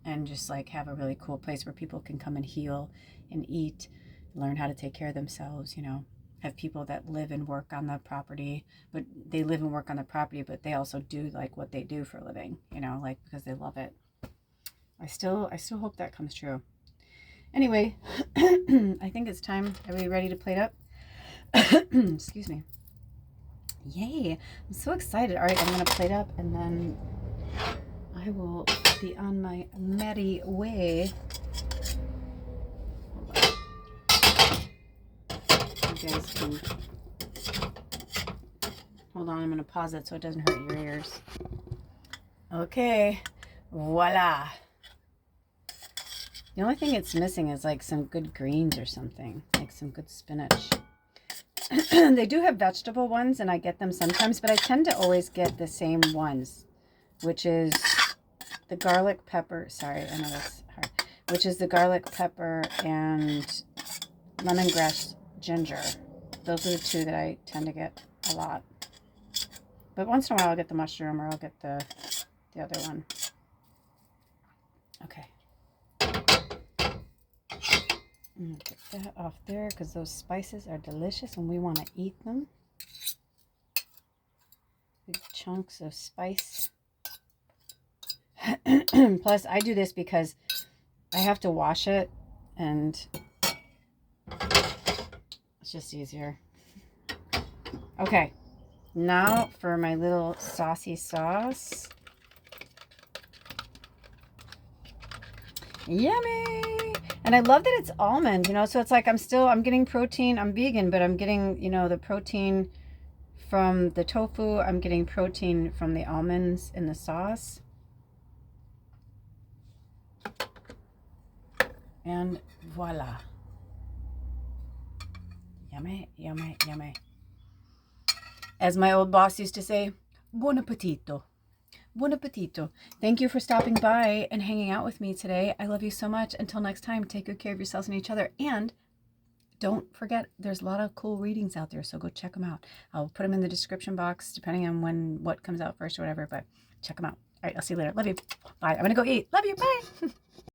and just like have a really cool place where people can come and heal and eat, learn how to take care of themselves, you know. have people that live and work on the property, but they live and work on the property, but they also do like what they do for a living, you know, like because they love it. I still hope that comes true. Anyway, I think it's time. Are we ready to plate up? Excuse me. Yay, I'm so excited. All right, I'm gonna plate up and then I will be on my merry way. You guys can hold on. I'm gonna pause it so it doesn't hurt your ears. Okay, voila. The only thing it's missing is like some good greens or something, like some good spinach. They do have vegetable ones and I get them sometimes, but I tend to always get the same ones, which is the garlic pepper. Sorry, I know that's hard. Which is the garlic pepper and lemongrass ginger. Those are the two that I tend to get a lot. But once in a while I'll get the mushroom or I'll get the other one. Okay. I'm going to get that off there because those spices are delicious and we want to eat them. Big chunks of spice. Plus, I do this because I have to wash it and it's just easier. Okay, now for my little saucy sauce. Yummy! And I love that it's almond, you know, so it's like I'm getting protein. I'm vegan, but I'm getting, you know, the protein from the tofu. I'm getting protein from the almonds in the sauce. And voila. Yummy, yummy, yummy. As my old boss used to say, buon appetito. Buon appetito. Thank you for stopping by and hanging out with me today. I love you so much. Until next time, take good care of yourselves and each other. And don't forget, there's a lot of cool readings out there, so go check them out. I'll put them in the description box, depending on what comes out first or whatever, but check them out. All right, I'll see you later. Love you. Bye. I'm going to go eat. Love you. Bye.